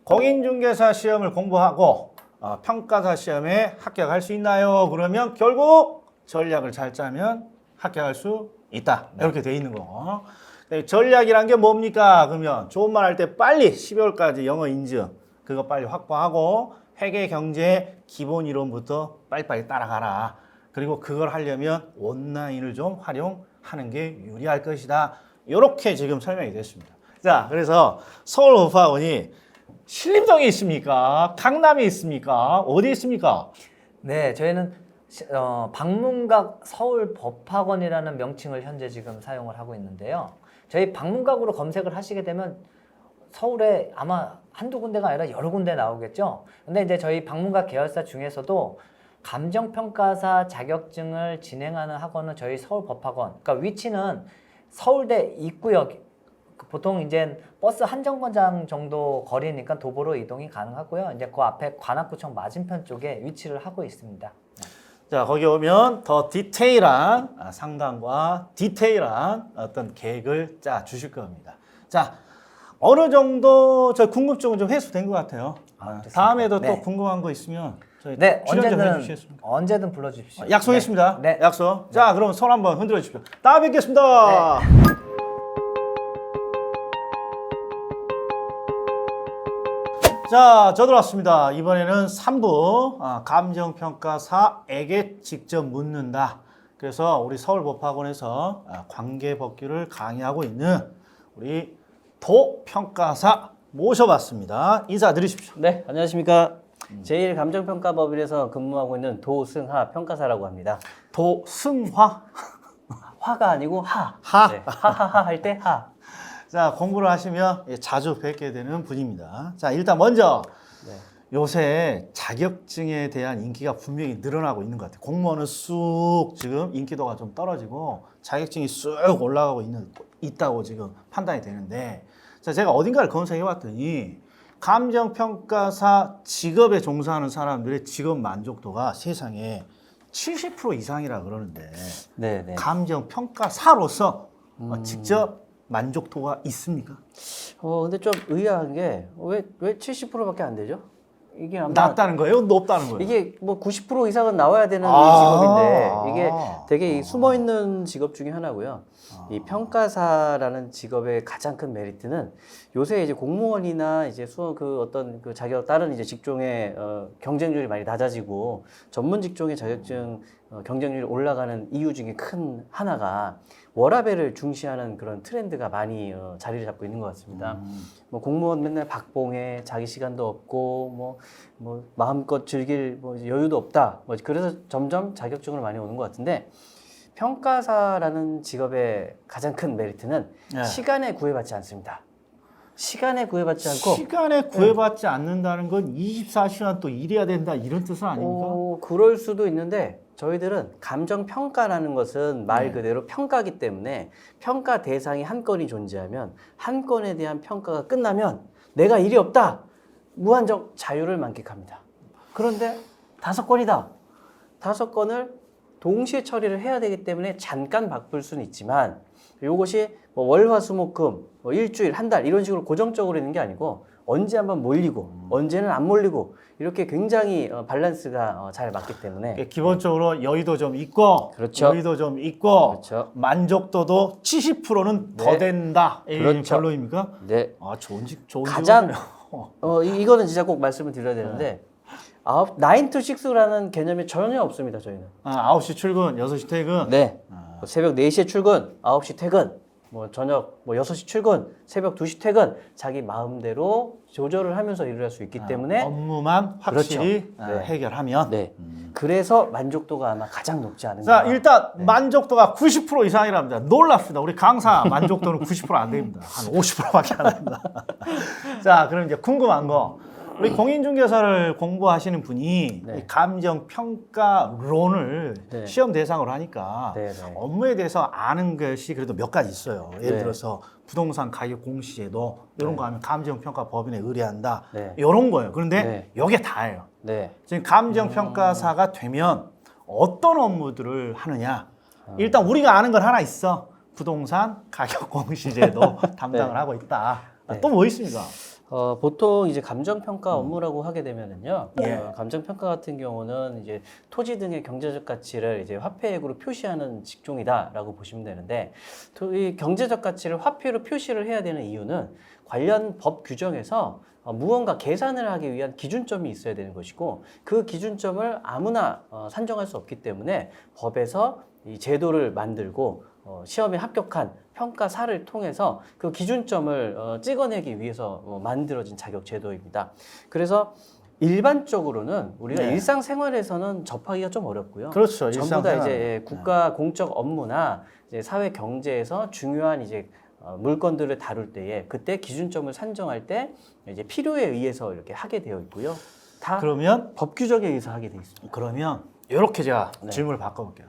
[SPEAKER 1] 공인중개사 시험을 공부하고 평가사 시험에 합격할 수 있나요? 그러면 결국 전략을 잘 짜면 합격할 수 있다. 이렇게 돼 있는 거. 전략이란 게 뭡니까? 그러면 좋은 말 할 때 빨리 12월까지 영어 인증 그거 빨리 확보하고 회계 경제 기본 이론부터 빨리빨리 따라가라. 그리고 그걸 하려면 온라인을 좀 활용하는 게 유리할 것이다. 이렇게 지금 설명이 됐습니다. 자, 그래서 서울법학원이 신림동에 있습니까? 강남에 있습니까? 어디에 있습니까?
[SPEAKER 2] 네, 저희는 방문각 서울법학원이라는 명칭을 현재 지금 사용을 하고 있는데요. 저희 방문각으로 검색을 하시게 되면 서울에 아마 한두 군데가 아니라 여러 군데 나오겠죠. 근데 이제 저희 방문각 계열사 중에서도 감정평가사 자격증을 진행하는 학원은 저희 서울법학원. 그러니까 위치는 서울대 입구역, 보통 이제 버스 한 정거장 정도 거리니까 도보로 이동이 가능하고요. 이제 그 앞에 관악구청 맞은편 쪽에 위치를 하고 있습니다.
[SPEAKER 1] 자, 거기 오면 더 디테일한 상담과 디테일한 어떤 계획을 짜 주실 겁니다. 자, 어느 정도 저 궁금증은 좀 해소된 것 같아요.
[SPEAKER 2] 됐습니다.
[SPEAKER 1] 다음에도
[SPEAKER 2] 네.
[SPEAKER 1] 또 궁금한 거 있으면 저희
[SPEAKER 2] 네,
[SPEAKER 1] 출연 좀 해주시겠습니까?
[SPEAKER 2] 언제든 불러주십시오.
[SPEAKER 1] 약속했습니다.
[SPEAKER 2] 네.
[SPEAKER 1] 약속. 자, 그럼 손 한번 흔들어 주십시오. 다음에 뵙겠습니다. 자, 저도 왔습니다. 이번에는 3부 감정평가사에게 직접 묻는다. 그래서 우리 서울법학원에서 관계법규를 강의하고 있는 우리 도평가사 모셔봤습니다. 인사드리십시오.
[SPEAKER 3] 네, 안녕하십니까. 제1감정평가법인에서 근무하고 있는 도승하 평가사라고 합니다.
[SPEAKER 1] 도승화.
[SPEAKER 3] 화가 아니고 하.
[SPEAKER 1] 하.
[SPEAKER 3] 네, 하하하 할 때 하.
[SPEAKER 1] 자, 공부를 하시면 자주 뵙게 되는 분입니다. 자, 일단 먼저
[SPEAKER 3] 네.
[SPEAKER 1] 요새 자격증에 대한 인기가 분명히 늘어나고 있는 것 같아요. 공무원은 쑥 지금 인기도가 좀 떨어지고 자격증이 쑥 올라가고 있다고 지금 판단이 되는데, 자, 제가 어딘가를 검색해 봤더니 감정평가사 직업에 종사하는 사람들의 직업 만족도가 세상에 70% 이상이라 그러는데,
[SPEAKER 3] 네, 네.
[SPEAKER 1] 감정평가사로서 직접 만족도가 있습니까?
[SPEAKER 3] 근데 좀 의아한 게 왜 70%밖에 안 되죠? 이게 아마
[SPEAKER 1] 낮다는 거예요? 높다는 거예요?
[SPEAKER 3] 이게 뭐 90% 이상은 나와야 되는 이
[SPEAKER 1] 아.
[SPEAKER 3] 직업인데 이게 되게 이 숨어 있는 직업 중에 하나고요. 이 평가사라는 직업의 가장 큰 메리트는 요새 이제 공무원이나 이제 그 어떤 그 자격 다른 이제 직종의 경쟁률이 많이 낮아지고 전문 직종의 자격증 경쟁률이 올라가는 이유 중에 큰 하나가 워라밸을 중시하는 그런 트렌드가 많이 자리를 잡고 있는 것 같습니다. 뭐 공무원 맨날 박봉해, 자기 시간도 없고 뭐 마음껏 즐길 뭐 여유도 없다. 뭐 그래서 점점 자격증으로 많이 오는 것 같은데, 평가사라는 직업의 가장 큰 메리트는
[SPEAKER 1] 네.
[SPEAKER 3] 시간에 구애받지 않습니다. 시간에 구애받지 않고
[SPEAKER 1] 시간에 구애받지 않는다는 건 24시간 또 일해야 된다 이런 뜻은 아닙니까?
[SPEAKER 3] 그럴 수도 있는데 저희들은 감정평가라는 것은 말
[SPEAKER 1] 네.
[SPEAKER 3] 그대로 평가기 때문에 평가 대상이 한 건이 존재하면 한 건에 대한 평가가 끝나면 내가 일이 없다. 무한정 자유를 만끽합니다. 그런데 5건이다. 5건을 동시에 처리를 해야 되기 때문에 잠깐 바쁠 수는 있지만 이것이 뭐 월화수목금 뭐 일주일 한 달 이런 식으로 고정적으로 있는 게 아니고 언제 한번 몰리고 언제는 안 몰리고 이렇게 굉장히 밸런스가 잘 맞기 때문에
[SPEAKER 1] 기본적으로 여유도 좀 있고,
[SPEAKER 3] 그렇죠.
[SPEAKER 1] 여유도 좀 있고,
[SPEAKER 3] 그렇죠.
[SPEAKER 1] 만족도도 70%는 더
[SPEAKER 3] 네.
[SPEAKER 1] 된다. 이
[SPEAKER 3] 그렇죠.
[SPEAKER 1] 결론입니까?
[SPEAKER 3] 네.
[SPEAKER 1] 아, 좋은
[SPEAKER 3] 가장
[SPEAKER 1] 직업이네요.
[SPEAKER 3] 이거는 진짜 꼭 말씀을 드려야 되는데 9 to 6라는 개념이 전혀 없습니다. 저희는.
[SPEAKER 1] 9시 출근, 6시 퇴근.
[SPEAKER 3] 네. 새벽 4시에 출근, 9시 퇴근, 뭐 저녁 뭐 6시 출근, 새벽 2시 퇴근, 자기 마음대로 조절을 하면서 일을 할 수 있기 때문에
[SPEAKER 1] 업무만 확실히
[SPEAKER 3] 그렇죠. 네.
[SPEAKER 1] 해결하면.
[SPEAKER 3] 네. 그래서 만족도가 아마 가장 높지 않은가.
[SPEAKER 1] 자, 일단 만족도가 90% 이상이랍니다. 놀랍습니다. 우리 강사 만족도는 90%안 됩니다. 한 50%밖에 안 됩니다. 자, 그럼 이제 궁금한 거. 우리 공인중개사를 공부하시는 분이
[SPEAKER 3] 네.
[SPEAKER 1] 이 감정평가론을
[SPEAKER 3] 네.
[SPEAKER 1] 시험 대상으로 하니까
[SPEAKER 3] 네, 네.
[SPEAKER 1] 업무에 대해서 아는 것이 그래도 몇 가지 있어요. 예를
[SPEAKER 3] 네.
[SPEAKER 1] 들어서 부동산 가격 공시제도 이런 거 하면 감정평가법인에 의뢰한다.
[SPEAKER 3] 네.
[SPEAKER 1] 이런 거예요. 그런데
[SPEAKER 3] 네.
[SPEAKER 1] 이게 다예요.
[SPEAKER 3] 네.
[SPEAKER 1] 지금 감정평가사가 되면 어떤 업무들을 하느냐. 일단 우리가 아는 건 하나 있어. 부동산 가격 공시제도 담당을
[SPEAKER 3] 네.
[SPEAKER 1] 하고 있다.
[SPEAKER 3] 네.
[SPEAKER 1] 또 뭐 있습니까?
[SPEAKER 3] 보통 이제 감정평가 업무라고 하게 되면은요,
[SPEAKER 1] 예.
[SPEAKER 3] 감정평가 같은 경우는 이제 토지 등의 경제적 가치를 이제 화폐액으로 표시하는 직종이다라고 보시면 되는데, 이 경제적 가치를 화폐로 표시를 해야 되는 이유는 관련 법 규정에서 무언가 계산을 하기 위한 기준점이 있어야 되는 것이고, 그 기준점을 아무나 산정할 수 없기 때문에 법에서 이 제도를 만들고 시험에 합격한 평가사를 통해서 그 기준점을 찍어내기 위해서 만들어진 자격 제도입니다. 그래서 일반적으로는 우리가
[SPEAKER 1] 네.
[SPEAKER 3] 일상생활에서는 접하기가 좀 어렵고요.
[SPEAKER 1] 그렇죠.
[SPEAKER 3] 전부 다
[SPEAKER 1] 일상생활.
[SPEAKER 3] 이제 국가 공적 업무나 이제 사회 경제에서 중요한 이제 물건들을 다룰 때에 그때 기준점을 산정할 때 이제 필요에 의해서 이렇게 하게 되어 있고요. 다
[SPEAKER 1] 그러면
[SPEAKER 3] 법 규정에 의해서 하게 되어 있습니다.
[SPEAKER 1] 이렇게 제가
[SPEAKER 3] 네.
[SPEAKER 1] 질문을 바꿔볼게요.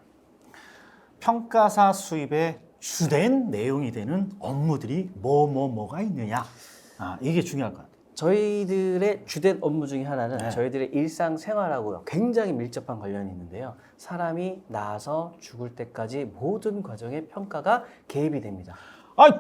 [SPEAKER 1] 평가사 수입의 주된 내용이 되는 업무들이 뭐가 있느냐? 이게 중요할 것 같아요.
[SPEAKER 3] 저희들의 주된 업무 중에 하나는
[SPEAKER 1] 네.
[SPEAKER 3] 저희들의 일상생활하고 굉장히 밀접한 관련이 있는데요. 사람이 나서 죽을 때까지 모든 과정에 평가가 개입이 됩니다.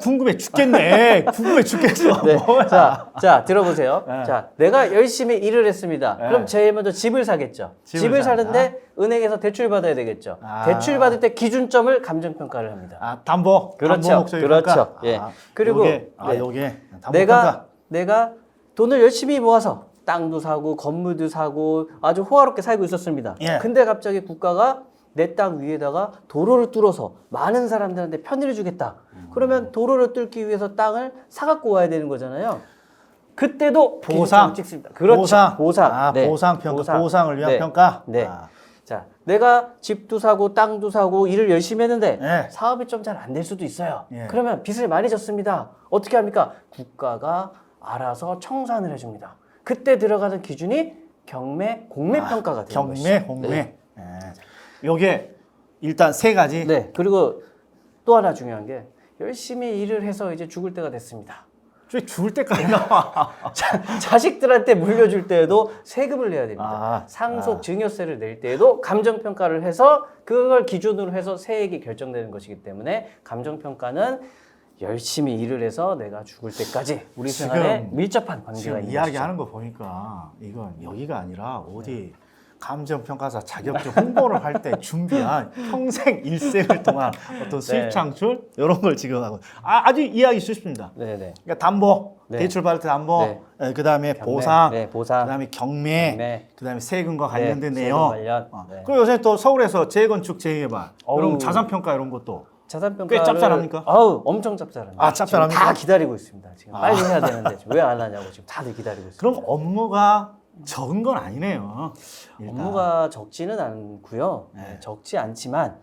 [SPEAKER 1] 궁금해 죽겠네. 궁금해 죽겠어.
[SPEAKER 3] 네.
[SPEAKER 1] 뭐야?
[SPEAKER 3] 자, 들어보세요.
[SPEAKER 1] 네.
[SPEAKER 3] 자, 내가 열심히 일을 했습니다.
[SPEAKER 1] 네.
[SPEAKER 3] 그럼 제일 먼저 집을 사겠죠.
[SPEAKER 1] 집을
[SPEAKER 3] 사는데 은행에서 대출 받아야 되겠죠. 대출 받을 때 기준점을 감정평가를 합니다.
[SPEAKER 1] 담보.
[SPEAKER 3] 그렇죠.
[SPEAKER 1] 담보 목적이
[SPEAKER 3] 그렇죠. 예. 그리고
[SPEAKER 1] 요게,
[SPEAKER 3] 네.
[SPEAKER 1] 요게 담보 평가.
[SPEAKER 3] 내가 돈을 열심히 모아서 땅도 사고 건물도 사고 아주 호화롭게 살고 있었습니다.
[SPEAKER 1] 예.
[SPEAKER 3] 근데 갑자기 국가가 내 땅 위에다가 도로를 뚫어서 많은 사람들한테 편의를 주겠다. 그러면 도로를 뚫기 위해서 땅을 사갖고 와야 되는 거잖아요. 그때도
[SPEAKER 1] 보상.
[SPEAKER 3] 기준점을 찍습니다. 그렇죠. 보상. 네.
[SPEAKER 1] 보상 평가.
[SPEAKER 3] 보상.
[SPEAKER 1] 보상을 위한
[SPEAKER 3] 네.
[SPEAKER 1] 평가.
[SPEAKER 3] 네. 자, 내가 집도 사고 땅도 사고 일을 열심히 했는데
[SPEAKER 1] 네.
[SPEAKER 3] 사업이 좀 잘 안 될 수도 있어요.
[SPEAKER 1] 예.
[SPEAKER 3] 그러면 빚을 많이 졌습니다. 어떻게 합니까? 국가가 알아서 청산을 해줍니다. 그때 들어가는 기준이 경매, 공매 평가가 되는 것이죠.
[SPEAKER 1] 경매, 공매.
[SPEAKER 3] 네.
[SPEAKER 1] 요게 일단 세 가지.
[SPEAKER 3] 네. 그리고 또 하나 중요한 게 열심히 일을 해서 이제 죽을 때가 됐습니다.
[SPEAKER 1] 저 죽을 때까지 나와.
[SPEAKER 3] 자식들한테 물려줄 때에도 세금을 내야 됩니다.
[SPEAKER 1] 아,
[SPEAKER 3] 상속 증여세를 낼 때에도 감정평가를 해서 그걸 기준으로 해서 세액이 결정되는 것이기 때문에 감정평가는 열심히 일을 해서 내가 죽을 때까지 우리
[SPEAKER 1] 지금-
[SPEAKER 3] 생활에 밀접한 관계가
[SPEAKER 1] 지금
[SPEAKER 3] 있는
[SPEAKER 1] 이야기하는 거 보니까 이건 여기가 아니라 어디 감정평가사 자격증 홍보를 할 때 준비한 평생 일생을 통한 어떤 수입
[SPEAKER 3] 네.
[SPEAKER 1] 창출 이런 걸 지금 하고 아주 이해하기 쉽습니다.
[SPEAKER 3] 네네.
[SPEAKER 1] 그러니까 담보,
[SPEAKER 3] 네.
[SPEAKER 1] 대출 받을 때 담보,
[SPEAKER 3] 네.
[SPEAKER 1] 그다음에
[SPEAKER 3] 경매,
[SPEAKER 1] 보상,
[SPEAKER 3] 네, 보상.
[SPEAKER 1] 그다음에 경매,
[SPEAKER 3] 경매.
[SPEAKER 1] 그다음에 세금과 관련된
[SPEAKER 3] 네,
[SPEAKER 1] 내용.
[SPEAKER 3] 세금 관련. 네.
[SPEAKER 1] 그리고 요새 또 서울에서 재건축 재개발, 그럼
[SPEAKER 3] 어우.
[SPEAKER 1] 자산평가 이런 것도
[SPEAKER 3] 자산평가를
[SPEAKER 1] 꽤 짭짤합니까?
[SPEAKER 3] 아우 엄청 짭짤합니다.
[SPEAKER 1] 아, 짭짤합니까?
[SPEAKER 3] 지금 다 기다리고 있습니다. 지금 빨리 해야 되는데 왜 안 하냐고 지금 다들 기다리고 있습니다.
[SPEAKER 1] 그럼 업무가 적은 건 아니네요. 일단.
[SPEAKER 3] 업무가 적지는 않고요.
[SPEAKER 1] 네.
[SPEAKER 3] 적지 않지만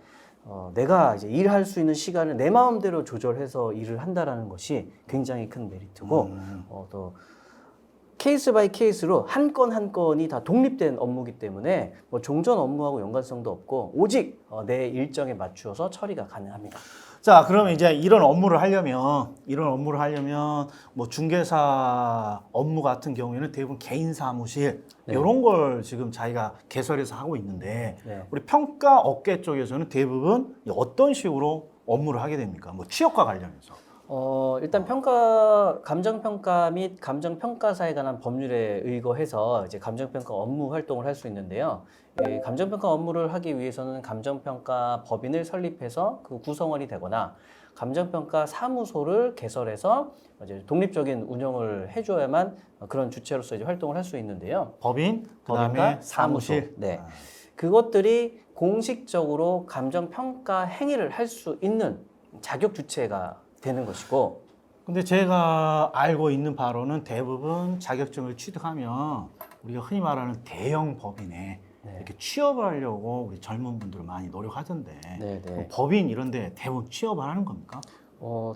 [SPEAKER 3] 내가 이제 일할 수 있는 시간을 내 마음대로 조절해서 일을 한다라는 것이 굉장히 큰 메리트고 또 케이스 바이 케이스로 한 건 한 건이 다 독립된 업무이기 때문에 뭐 종전 업무하고 연관성도 없고 오직 내 일정에 맞추어서 처리가 가능합니다.
[SPEAKER 1] 자, 그러면 이제 이런 업무를 하려면 뭐 중개사 업무 같은 경우에는 대부분 개인 사무실
[SPEAKER 3] 네.
[SPEAKER 1] 이런 걸 지금 자기가 개설해서 하고 있는데
[SPEAKER 3] 네.
[SPEAKER 1] 우리 평가 업계 쪽에서는 대부분 어떤 식으로 업무를 하게 됩니까? 뭐 취업과 관련해서.
[SPEAKER 3] 일단 감정평가 및 감정평가사에 관한 법률에 의거해서 이제 감정평가 업무 활동을 할 수 있는데요. 이 감정평가 업무를 하기 위해서는 감정평가 법인을 설립해서 그 구성원이 되거나 감정평가 사무소를 개설해서 이제 독립적인 운영을 해줘야만 그런 주체로서 이제 활동을 할 수 있는데요.
[SPEAKER 1] 법인,
[SPEAKER 3] 법인과
[SPEAKER 1] 그다음에 사무실.
[SPEAKER 3] 네. 그것들이 공식적으로 감정평가 행위를 할 수 있는 자격 주체가 되는 것이고
[SPEAKER 1] 근데 제가 알고 있는 바로는 대부분 자격증을 취득하면 우리가 흔히 말하는 대형 법인에
[SPEAKER 3] 네.
[SPEAKER 1] 이렇게 취업을 하려고 우리 젊은 분들은 많이 노력하던데
[SPEAKER 3] 네, 네.
[SPEAKER 1] 법인 이런데 대부분 취업을 하는 겁니까?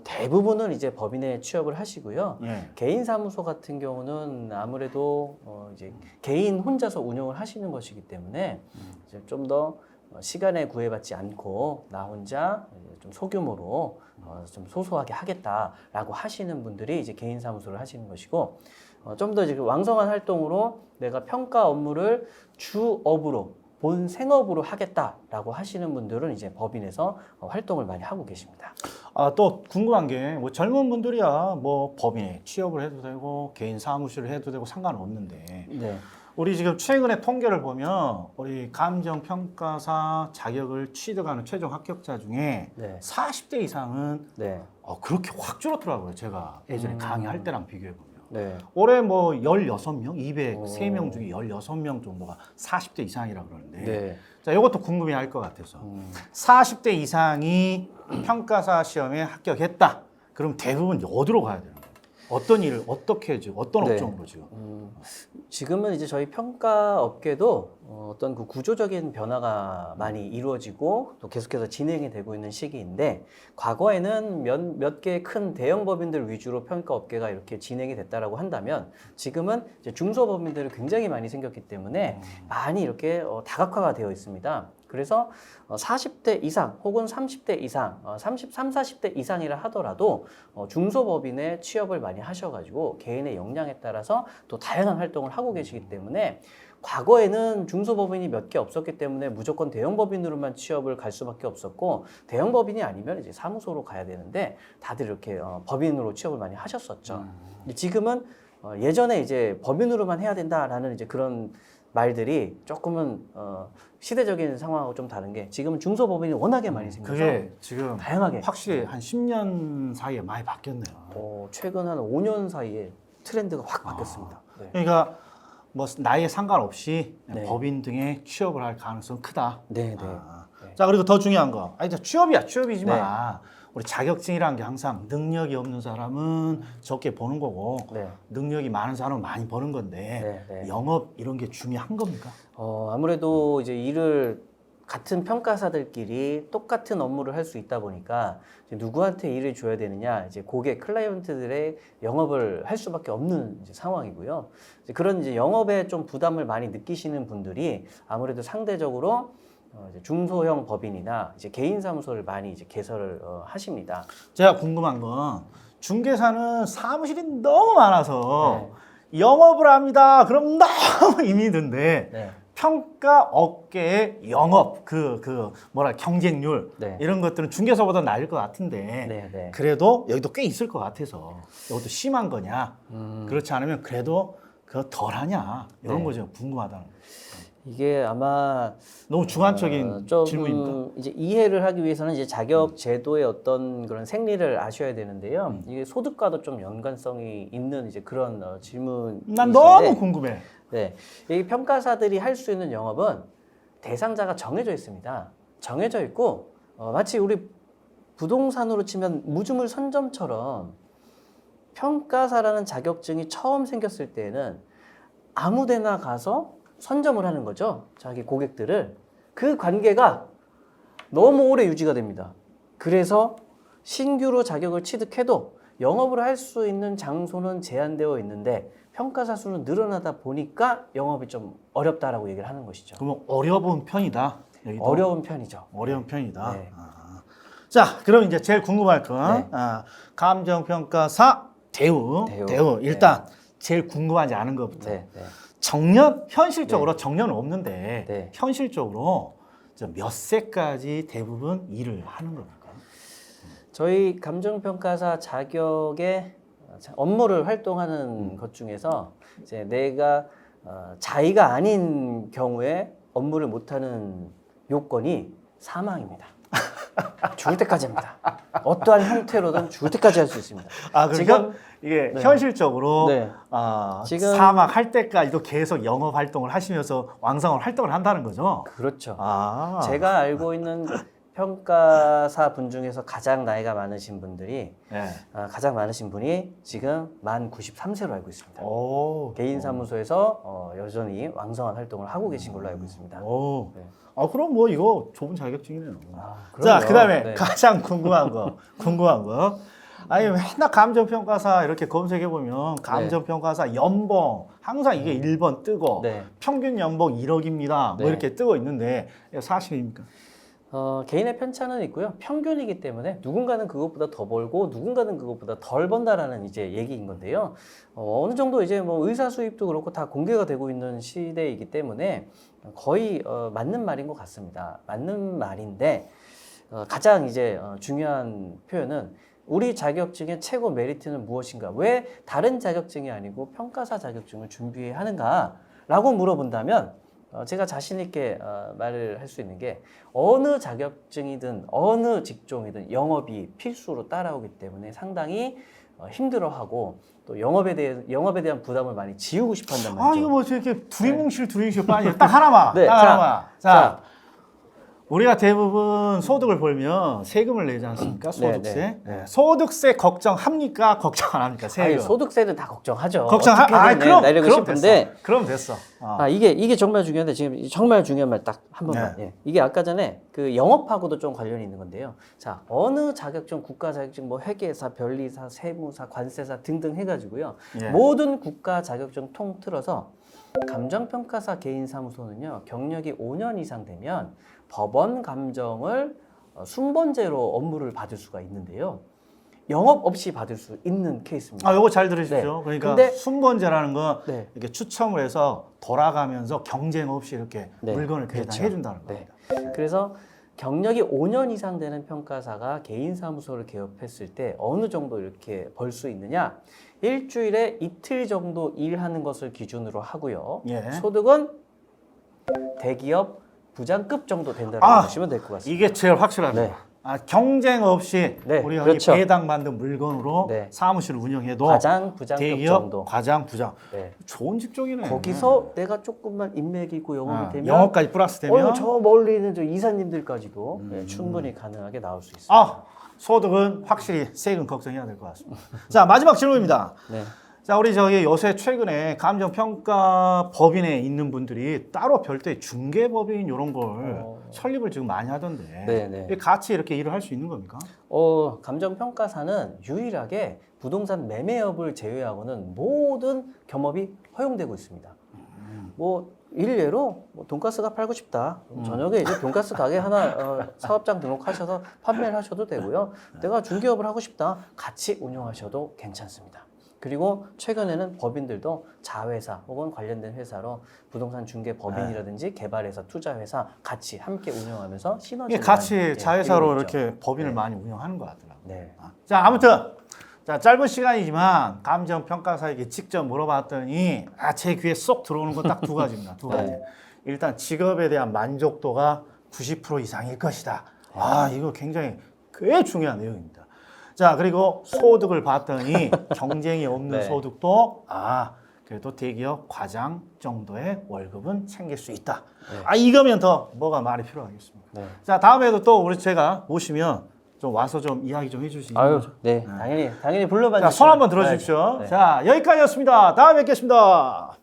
[SPEAKER 3] 대부분은 이제 법인에 취업을 하시고요.
[SPEAKER 1] 예.
[SPEAKER 3] 개인 사무소 같은 경우는 아무래도 이제 개인 혼자서 운영을 하시는 것이기 때문에 이제 좀 더 시간에 구애받지 않고 나 혼자 좀 소규모로 좀 소소하게 하겠다라고 하시는 분들이 이제 개인 사무소를 하시는 것이고 좀 더 이제 왕성한 활동으로 내가 평가 업무를 주업으로 본 생업으로 하겠다라고 하시는 분들은 이제 법인에서 활동을 많이 하고 계십니다.
[SPEAKER 1] 또 궁금한 게 뭐 젊은 분들이야 뭐 법인에 취업을 해도 되고 개인 사무실을 해도 되고 상관없는데
[SPEAKER 3] 네.
[SPEAKER 1] 우리 지금 최근에 통계를 보면 우리 감정평가사 자격을 취득하는 최종 합격자 중에
[SPEAKER 3] 네.
[SPEAKER 1] 40대 이상은
[SPEAKER 3] 네.
[SPEAKER 1] 그렇게 확 줄었더라고요. 제가 예전에 강의할 때랑 비교해 보면.
[SPEAKER 3] 네.
[SPEAKER 1] 올해 뭐 16명, 203명 중에 16명 정도가 40대 이상이라 그러는데
[SPEAKER 3] 네.
[SPEAKER 1] 자, 이것도 궁금해 할 것 같아서 40대 이상이 평가사 시험에 합격했다. 그럼 대부분 어디로 가야 되는 거예요? 어떤 일을 어떻게 지금 어떤
[SPEAKER 3] 네.
[SPEAKER 1] 업종으로 지금?
[SPEAKER 3] 지금은 이제 저희 평가 업계도 어떤 그 구조적인 변화가 많이 이루어지고 또 계속해서 진행이 되고 있는 시기인데 과거에는 몇 개의 큰 대형 법인들 위주로 평가 업계가 이렇게 진행이 됐다라고 한다면 지금은 이제 중소법인들이 굉장히 많이 생겼기 때문에 많이 이렇게 다각화가 되어 있습니다. 그래서 40대 이상 혹은 30대 이상, 33, 40대 이상이라 하더라도 중소법인에 취업을 많이 하셔가지고 개인의 역량에 따라서 또 다양한 활동을 하고 계시기 때문에 과거에는 중소법인이 몇 개 없었기 때문에 무조건 대형법인으로만 취업을 갈 수밖에 없었고 대형법인이 아니면 이제 사무소로 가야 되는데 다들 이렇게 법인으로 취업을 많이 하셨었죠. 지금은 예전에 이제 법인으로만 해야 된다라는 이제 그런 말들이 조금은 시대적인 상황하고 좀 다른 게 지금은 중소법인이 워낙에 많이 생겨서
[SPEAKER 1] 그게 지금
[SPEAKER 3] 다양하게
[SPEAKER 1] 확실히 한 10년 사이에 많이 바뀌었네요.
[SPEAKER 3] 최근 한 5년 사이에 트렌드가 확 바뀌었습니다. 네.
[SPEAKER 1] 그러니까 뭐 나이에 상관없이
[SPEAKER 3] 네.
[SPEAKER 1] 법인 등에 취업을 할 가능성은 크다.
[SPEAKER 3] 네, 네.
[SPEAKER 1] 네. 자, 그리고 더 중요한 거. 이제 취업이지만
[SPEAKER 3] 네.
[SPEAKER 1] 우리 자격증이라는 게 항상 능력이 없는 사람은 적게 버는 거고
[SPEAKER 3] 네.
[SPEAKER 1] 능력이 많은 사람은 많이 버는 건데
[SPEAKER 3] 네, 네.
[SPEAKER 1] 영업 이런 게 중요한 겁니까?
[SPEAKER 3] 아무래도 이제 일을 같은 평가사들끼리 똑같은 업무를 할 수 있다 보니까 이제 누구한테 일을 줘야 되느냐 이제 고객 클라이언트들의 영업을 할 수밖에 없는 이제 상황이고요. 이제 그런 이제 영업에 좀 부담을 많이 느끼시는 분들이 아무래도 상대적으로 이제 중소형 법인이나 이제 개인 사무소를 많이 이제 개설을 하십니다.
[SPEAKER 1] 제가 궁금한 건 중개사는 사무실이 너무 많아서
[SPEAKER 3] 네.
[SPEAKER 1] 영업을 합니다. 그럼 너무 힘들던데
[SPEAKER 3] 네.
[SPEAKER 1] 평가 업계의 영업 경쟁률
[SPEAKER 3] 네.
[SPEAKER 1] 이런 것들은 중개사보다 나을 것 같은데
[SPEAKER 3] 네, 네.
[SPEAKER 1] 그래도 여기도 꽤 있을 것 같아서 이것도 심한 거냐 그렇지 않으면 그래도 그 덜하냐 이런
[SPEAKER 3] 네.
[SPEAKER 1] 거 좀 궁금하다는 거예요.
[SPEAKER 3] 이게 아마
[SPEAKER 1] 너무 주관적인
[SPEAKER 3] 좀
[SPEAKER 1] 질문입니까?
[SPEAKER 3] 이제 이해를 하기 위해서는 이제 자격 제도의 어떤 그런 생리를 아셔야 되는데요. 이게 소득과도 좀 연관성이 있는 이제 그런 질문이신데
[SPEAKER 1] 난 너무 궁금해.
[SPEAKER 3] 네, 이 평가사들이 할 수 있는 영업은 대상자가 정해져 있습니다. 정해져 있고 마치 우리 부동산으로 치면 무주물 선점처럼 평가사라는 자격증이 처음 생겼을 때는 아무데나 가서 선점을 하는 거죠. 자기 고객들을. 그 관계가 너무 오래 유지가 됩니다. 그래서 신규로 자격을 취득해도 영업을 할 수 있는 장소는 제한되어 있는데 평가사 수는 늘어나다 보니까 영업이 좀 어렵다라고 얘기를 하는 것이죠.
[SPEAKER 1] 그러면 어려운 편이다. 여기도?
[SPEAKER 3] 어려운 편이죠.
[SPEAKER 1] 어려운 편이다.
[SPEAKER 3] 네.
[SPEAKER 1] 자, 그럼 이제 제일 궁금할 건
[SPEAKER 3] 네.
[SPEAKER 1] 감정평가사 대우. 일단 제일 궁금하지 않은 것부터.
[SPEAKER 3] 네, 네.
[SPEAKER 1] 현실적으로 정년은 없는데
[SPEAKER 3] 네.
[SPEAKER 1] 현실적으로 몇 세까지 대부분 일을 하는 겁니까?
[SPEAKER 3] 저희 감정평가사 자격의 업무를 활동하는 것 중에서 이제 내가 자의가 아닌 경우에 업무를 못하는 요건이 사망입니다. 죽을 때까지 합니다. 어떠한 형태로든 죽을 때까지 할 수 있습니다.
[SPEAKER 1] 그러니까
[SPEAKER 3] 지금
[SPEAKER 1] 이게
[SPEAKER 3] 네.
[SPEAKER 1] 현실적으로
[SPEAKER 3] 네. 지금
[SPEAKER 1] 사망할 때까지도 계속 영업 활동을 하시면서 왕성한 활동을 한다는 거죠.
[SPEAKER 3] 그렇죠.
[SPEAKER 1] 아,
[SPEAKER 3] 제가 알고 있는 평가사 분 중에서 가장 나이가 많으신 분들이
[SPEAKER 1] 네.
[SPEAKER 3] 가장 많으신 분이 지금 만 93세로 알고 있습니다.
[SPEAKER 1] 오,
[SPEAKER 3] 개인 사무소에서 여전히 왕성한 활동을 하고 계신 걸로 알고 있습니다.
[SPEAKER 1] 오.
[SPEAKER 3] 네.
[SPEAKER 1] 그럼 뭐 이거 좋은 자격증이네요.
[SPEAKER 3] 그럼요.
[SPEAKER 1] 자, 그다음에
[SPEAKER 3] 네.
[SPEAKER 1] 가장 궁금한 거. 아니 맨날 감정평가사 이렇게 검색해 보면 감정평가사 연봉 항상 이게 1번 뜨고
[SPEAKER 3] 네.
[SPEAKER 1] 평균 연봉 1억입니다. 뭐
[SPEAKER 3] 네.
[SPEAKER 1] 이렇게 뜨고 있는데 이거 사실입니까?
[SPEAKER 3] 개인의 편차는 있고요. 평균이기 때문에 누군가는 그것보다 더 벌고 누군가는 그것보다 덜 번다라는 이제 얘기인 건데요. 어느 정도 이제 뭐 의사 수입도 그렇고 다 공개가 되고 있는 시대이기 때문에 거의 맞는 말인 것 같습니다. 맞는 말인데 가장 이제 중요한 표현은 우리 자격증의 최고 메리트는 무엇인가? 왜 다른 자격증이 아니고 평가사 자격증을 준비해야 하는가라고 물어본다면 제가 자신 있게 말을 할 수 있는 게 어느 자격증이든 어느 직종이든 영업이 필수로 따라오기 때문에 상당히 힘들어하고 또 영업에 대한 부담을 많이 지우고 싶어 한단 말이죠.
[SPEAKER 1] 아, 이거 뭐 이렇게 두리뭉실 빠지. 딱 하나만.
[SPEAKER 3] 네,
[SPEAKER 1] 딱
[SPEAKER 3] 자,
[SPEAKER 1] 하나만. 자, 우리가 대부분 소득을 벌면 세금을 내지 않습니까? 소득세.
[SPEAKER 3] 네.
[SPEAKER 1] 네. 소득세 걱정합니까? 걱정 안 합니까? 세금.
[SPEAKER 3] 아니, 소득세는 다 걱정하죠.
[SPEAKER 1] 걱정하. 그럼
[SPEAKER 3] 내려고
[SPEAKER 1] 그럼
[SPEAKER 3] 싶은데
[SPEAKER 1] 됐어. 그럼 됐어.
[SPEAKER 3] 이게 정말 중요한데 지금 정말 중요한 말 딱 한 번만.
[SPEAKER 1] 네.
[SPEAKER 3] 예. 이게 아까 전에 그 영업하고도 좀 관련이 있는 건데요. 자, 어느 자격증, 국가 자격증, 뭐 회계사, 변리사, 세무사, 관세사 등등 해가지고요.
[SPEAKER 1] 예.
[SPEAKER 3] 모든 국가 자격증 통틀어서 감정평가사 개인사무소는요 경력이 5년 이상 되면 법원 감정을 순번제로 업무를 받을 수가 있는데요. 영업 없이 받을 수 있는 케이스입니다.
[SPEAKER 1] 요거 잘 들으십시오.
[SPEAKER 3] 네.
[SPEAKER 1] 그러니까
[SPEAKER 3] 근데-
[SPEAKER 1] 순번제라는 건
[SPEAKER 3] 네.
[SPEAKER 1] 이렇게 추첨을 해서 돌아가면서 경쟁 없이 이렇게
[SPEAKER 3] 네.
[SPEAKER 1] 물건을
[SPEAKER 3] 그렇죠.
[SPEAKER 1] 배당해 준다는
[SPEAKER 3] 네.
[SPEAKER 1] 겁니다.
[SPEAKER 3] 그래서 경력이 5년 이상 되는 평가사가 개인사무소를 개업했을 때 어느 정도 이렇게 벌 수 있느냐? 일주일에 이틀 정도 일하는 것을 기준으로 하고요.
[SPEAKER 1] 예.
[SPEAKER 3] 소득은 대기업 부장급 정도 된다고 보시면 될 것 같습니다.
[SPEAKER 1] 이게 제일 확실합니다.
[SPEAKER 3] 네.
[SPEAKER 1] 경쟁 없이
[SPEAKER 3] 네,
[SPEAKER 1] 우리가
[SPEAKER 3] 그렇죠.
[SPEAKER 1] 배당받는 물건으로
[SPEAKER 3] 네.
[SPEAKER 1] 사무실을 운영해도
[SPEAKER 3] 과장, 부장급
[SPEAKER 1] 대기업,
[SPEAKER 3] 정도.
[SPEAKER 1] 과장, 부장.
[SPEAKER 3] 네.
[SPEAKER 1] 좋은 직종이네.
[SPEAKER 3] 거기서 내가 조금만 인맥이고 영업이 되면
[SPEAKER 1] 영업까지 플러스 되면
[SPEAKER 3] 저 멀리 있는 저 이사님들까지도 네, 충분히 가능하게 나올 수 있습니다.
[SPEAKER 1] 소득은 확실히 세금 걱정해야 될 것 같습니다. 자, 마지막 질문입니다.
[SPEAKER 3] 네.
[SPEAKER 1] 자, 우리 요새 최근에 감정평가 법인에 있는 분들이 따로 별도의 중개법인 이런 걸 설립을 지금 많이 하던데
[SPEAKER 3] 네.
[SPEAKER 1] 같이 이렇게 일을 할 수 있는 겁니까?
[SPEAKER 3] 감정평가사는 유일하게 부동산 매매업을 제외하고는 모든 겸업이 허용되고 있습니다. 뭐 일례로 돈가스가 팔고 싶다. 저녁에 이제 돈가스 가게 하나 사업장 등록하셔서 판매를 하셔도 되고요. 내가 중개업을 하고 싶다. 같이 운영하셔도 괜찮습니다. 그리고 최근에는 법인들도 자회사 혹은 관련된 회사로 부동산 중개 법인이라든지 개발회사, 투자회사 같이 함께 운영하면서 시너지
[SPEAKER 1] 이게 같이 자회사로 이렇게 법인을 많이 운영하는 것 같더라고요.
[SPEAKER 3] 네.
[SPEAKER 1] 자, 아무튼 짧은 시간이지만 감정평가사에게 직접 물어봤더니 제 귀에 쏙 들어오는 건 딱 두 가지입니다. 두 가지. 일단 직업에 대한 만족도가 90% 이상일 것이다. 이거 굉장히 꽤 중요한 내용입니다. 자, 그리고 소득을 봤더니 경쟁이 없는
[SPEAKER 3] 네.
[SPEAKER 1] 소득도 그래도 대기업 과장 정도의 월급은 챙길 수 있다. 이거면 더 뭐가 말이 필요하겠습니까?
[SPEAKER 3] 네.
[SPEAKER 1] 자, 다음에도 또 우리 제가 모시면 좀 와서 좀 이야기 좀 해주시죠.
[SPEAKER 3] 네. 당연히 불러봐 주시면.
[SPEAKER 1] 자, 손 한번 들어주십시오.
[SPEAKER 3] 네.
[SPEAKER 1] 자, 여기까지였습니다. 다음에 뵙겠습니다.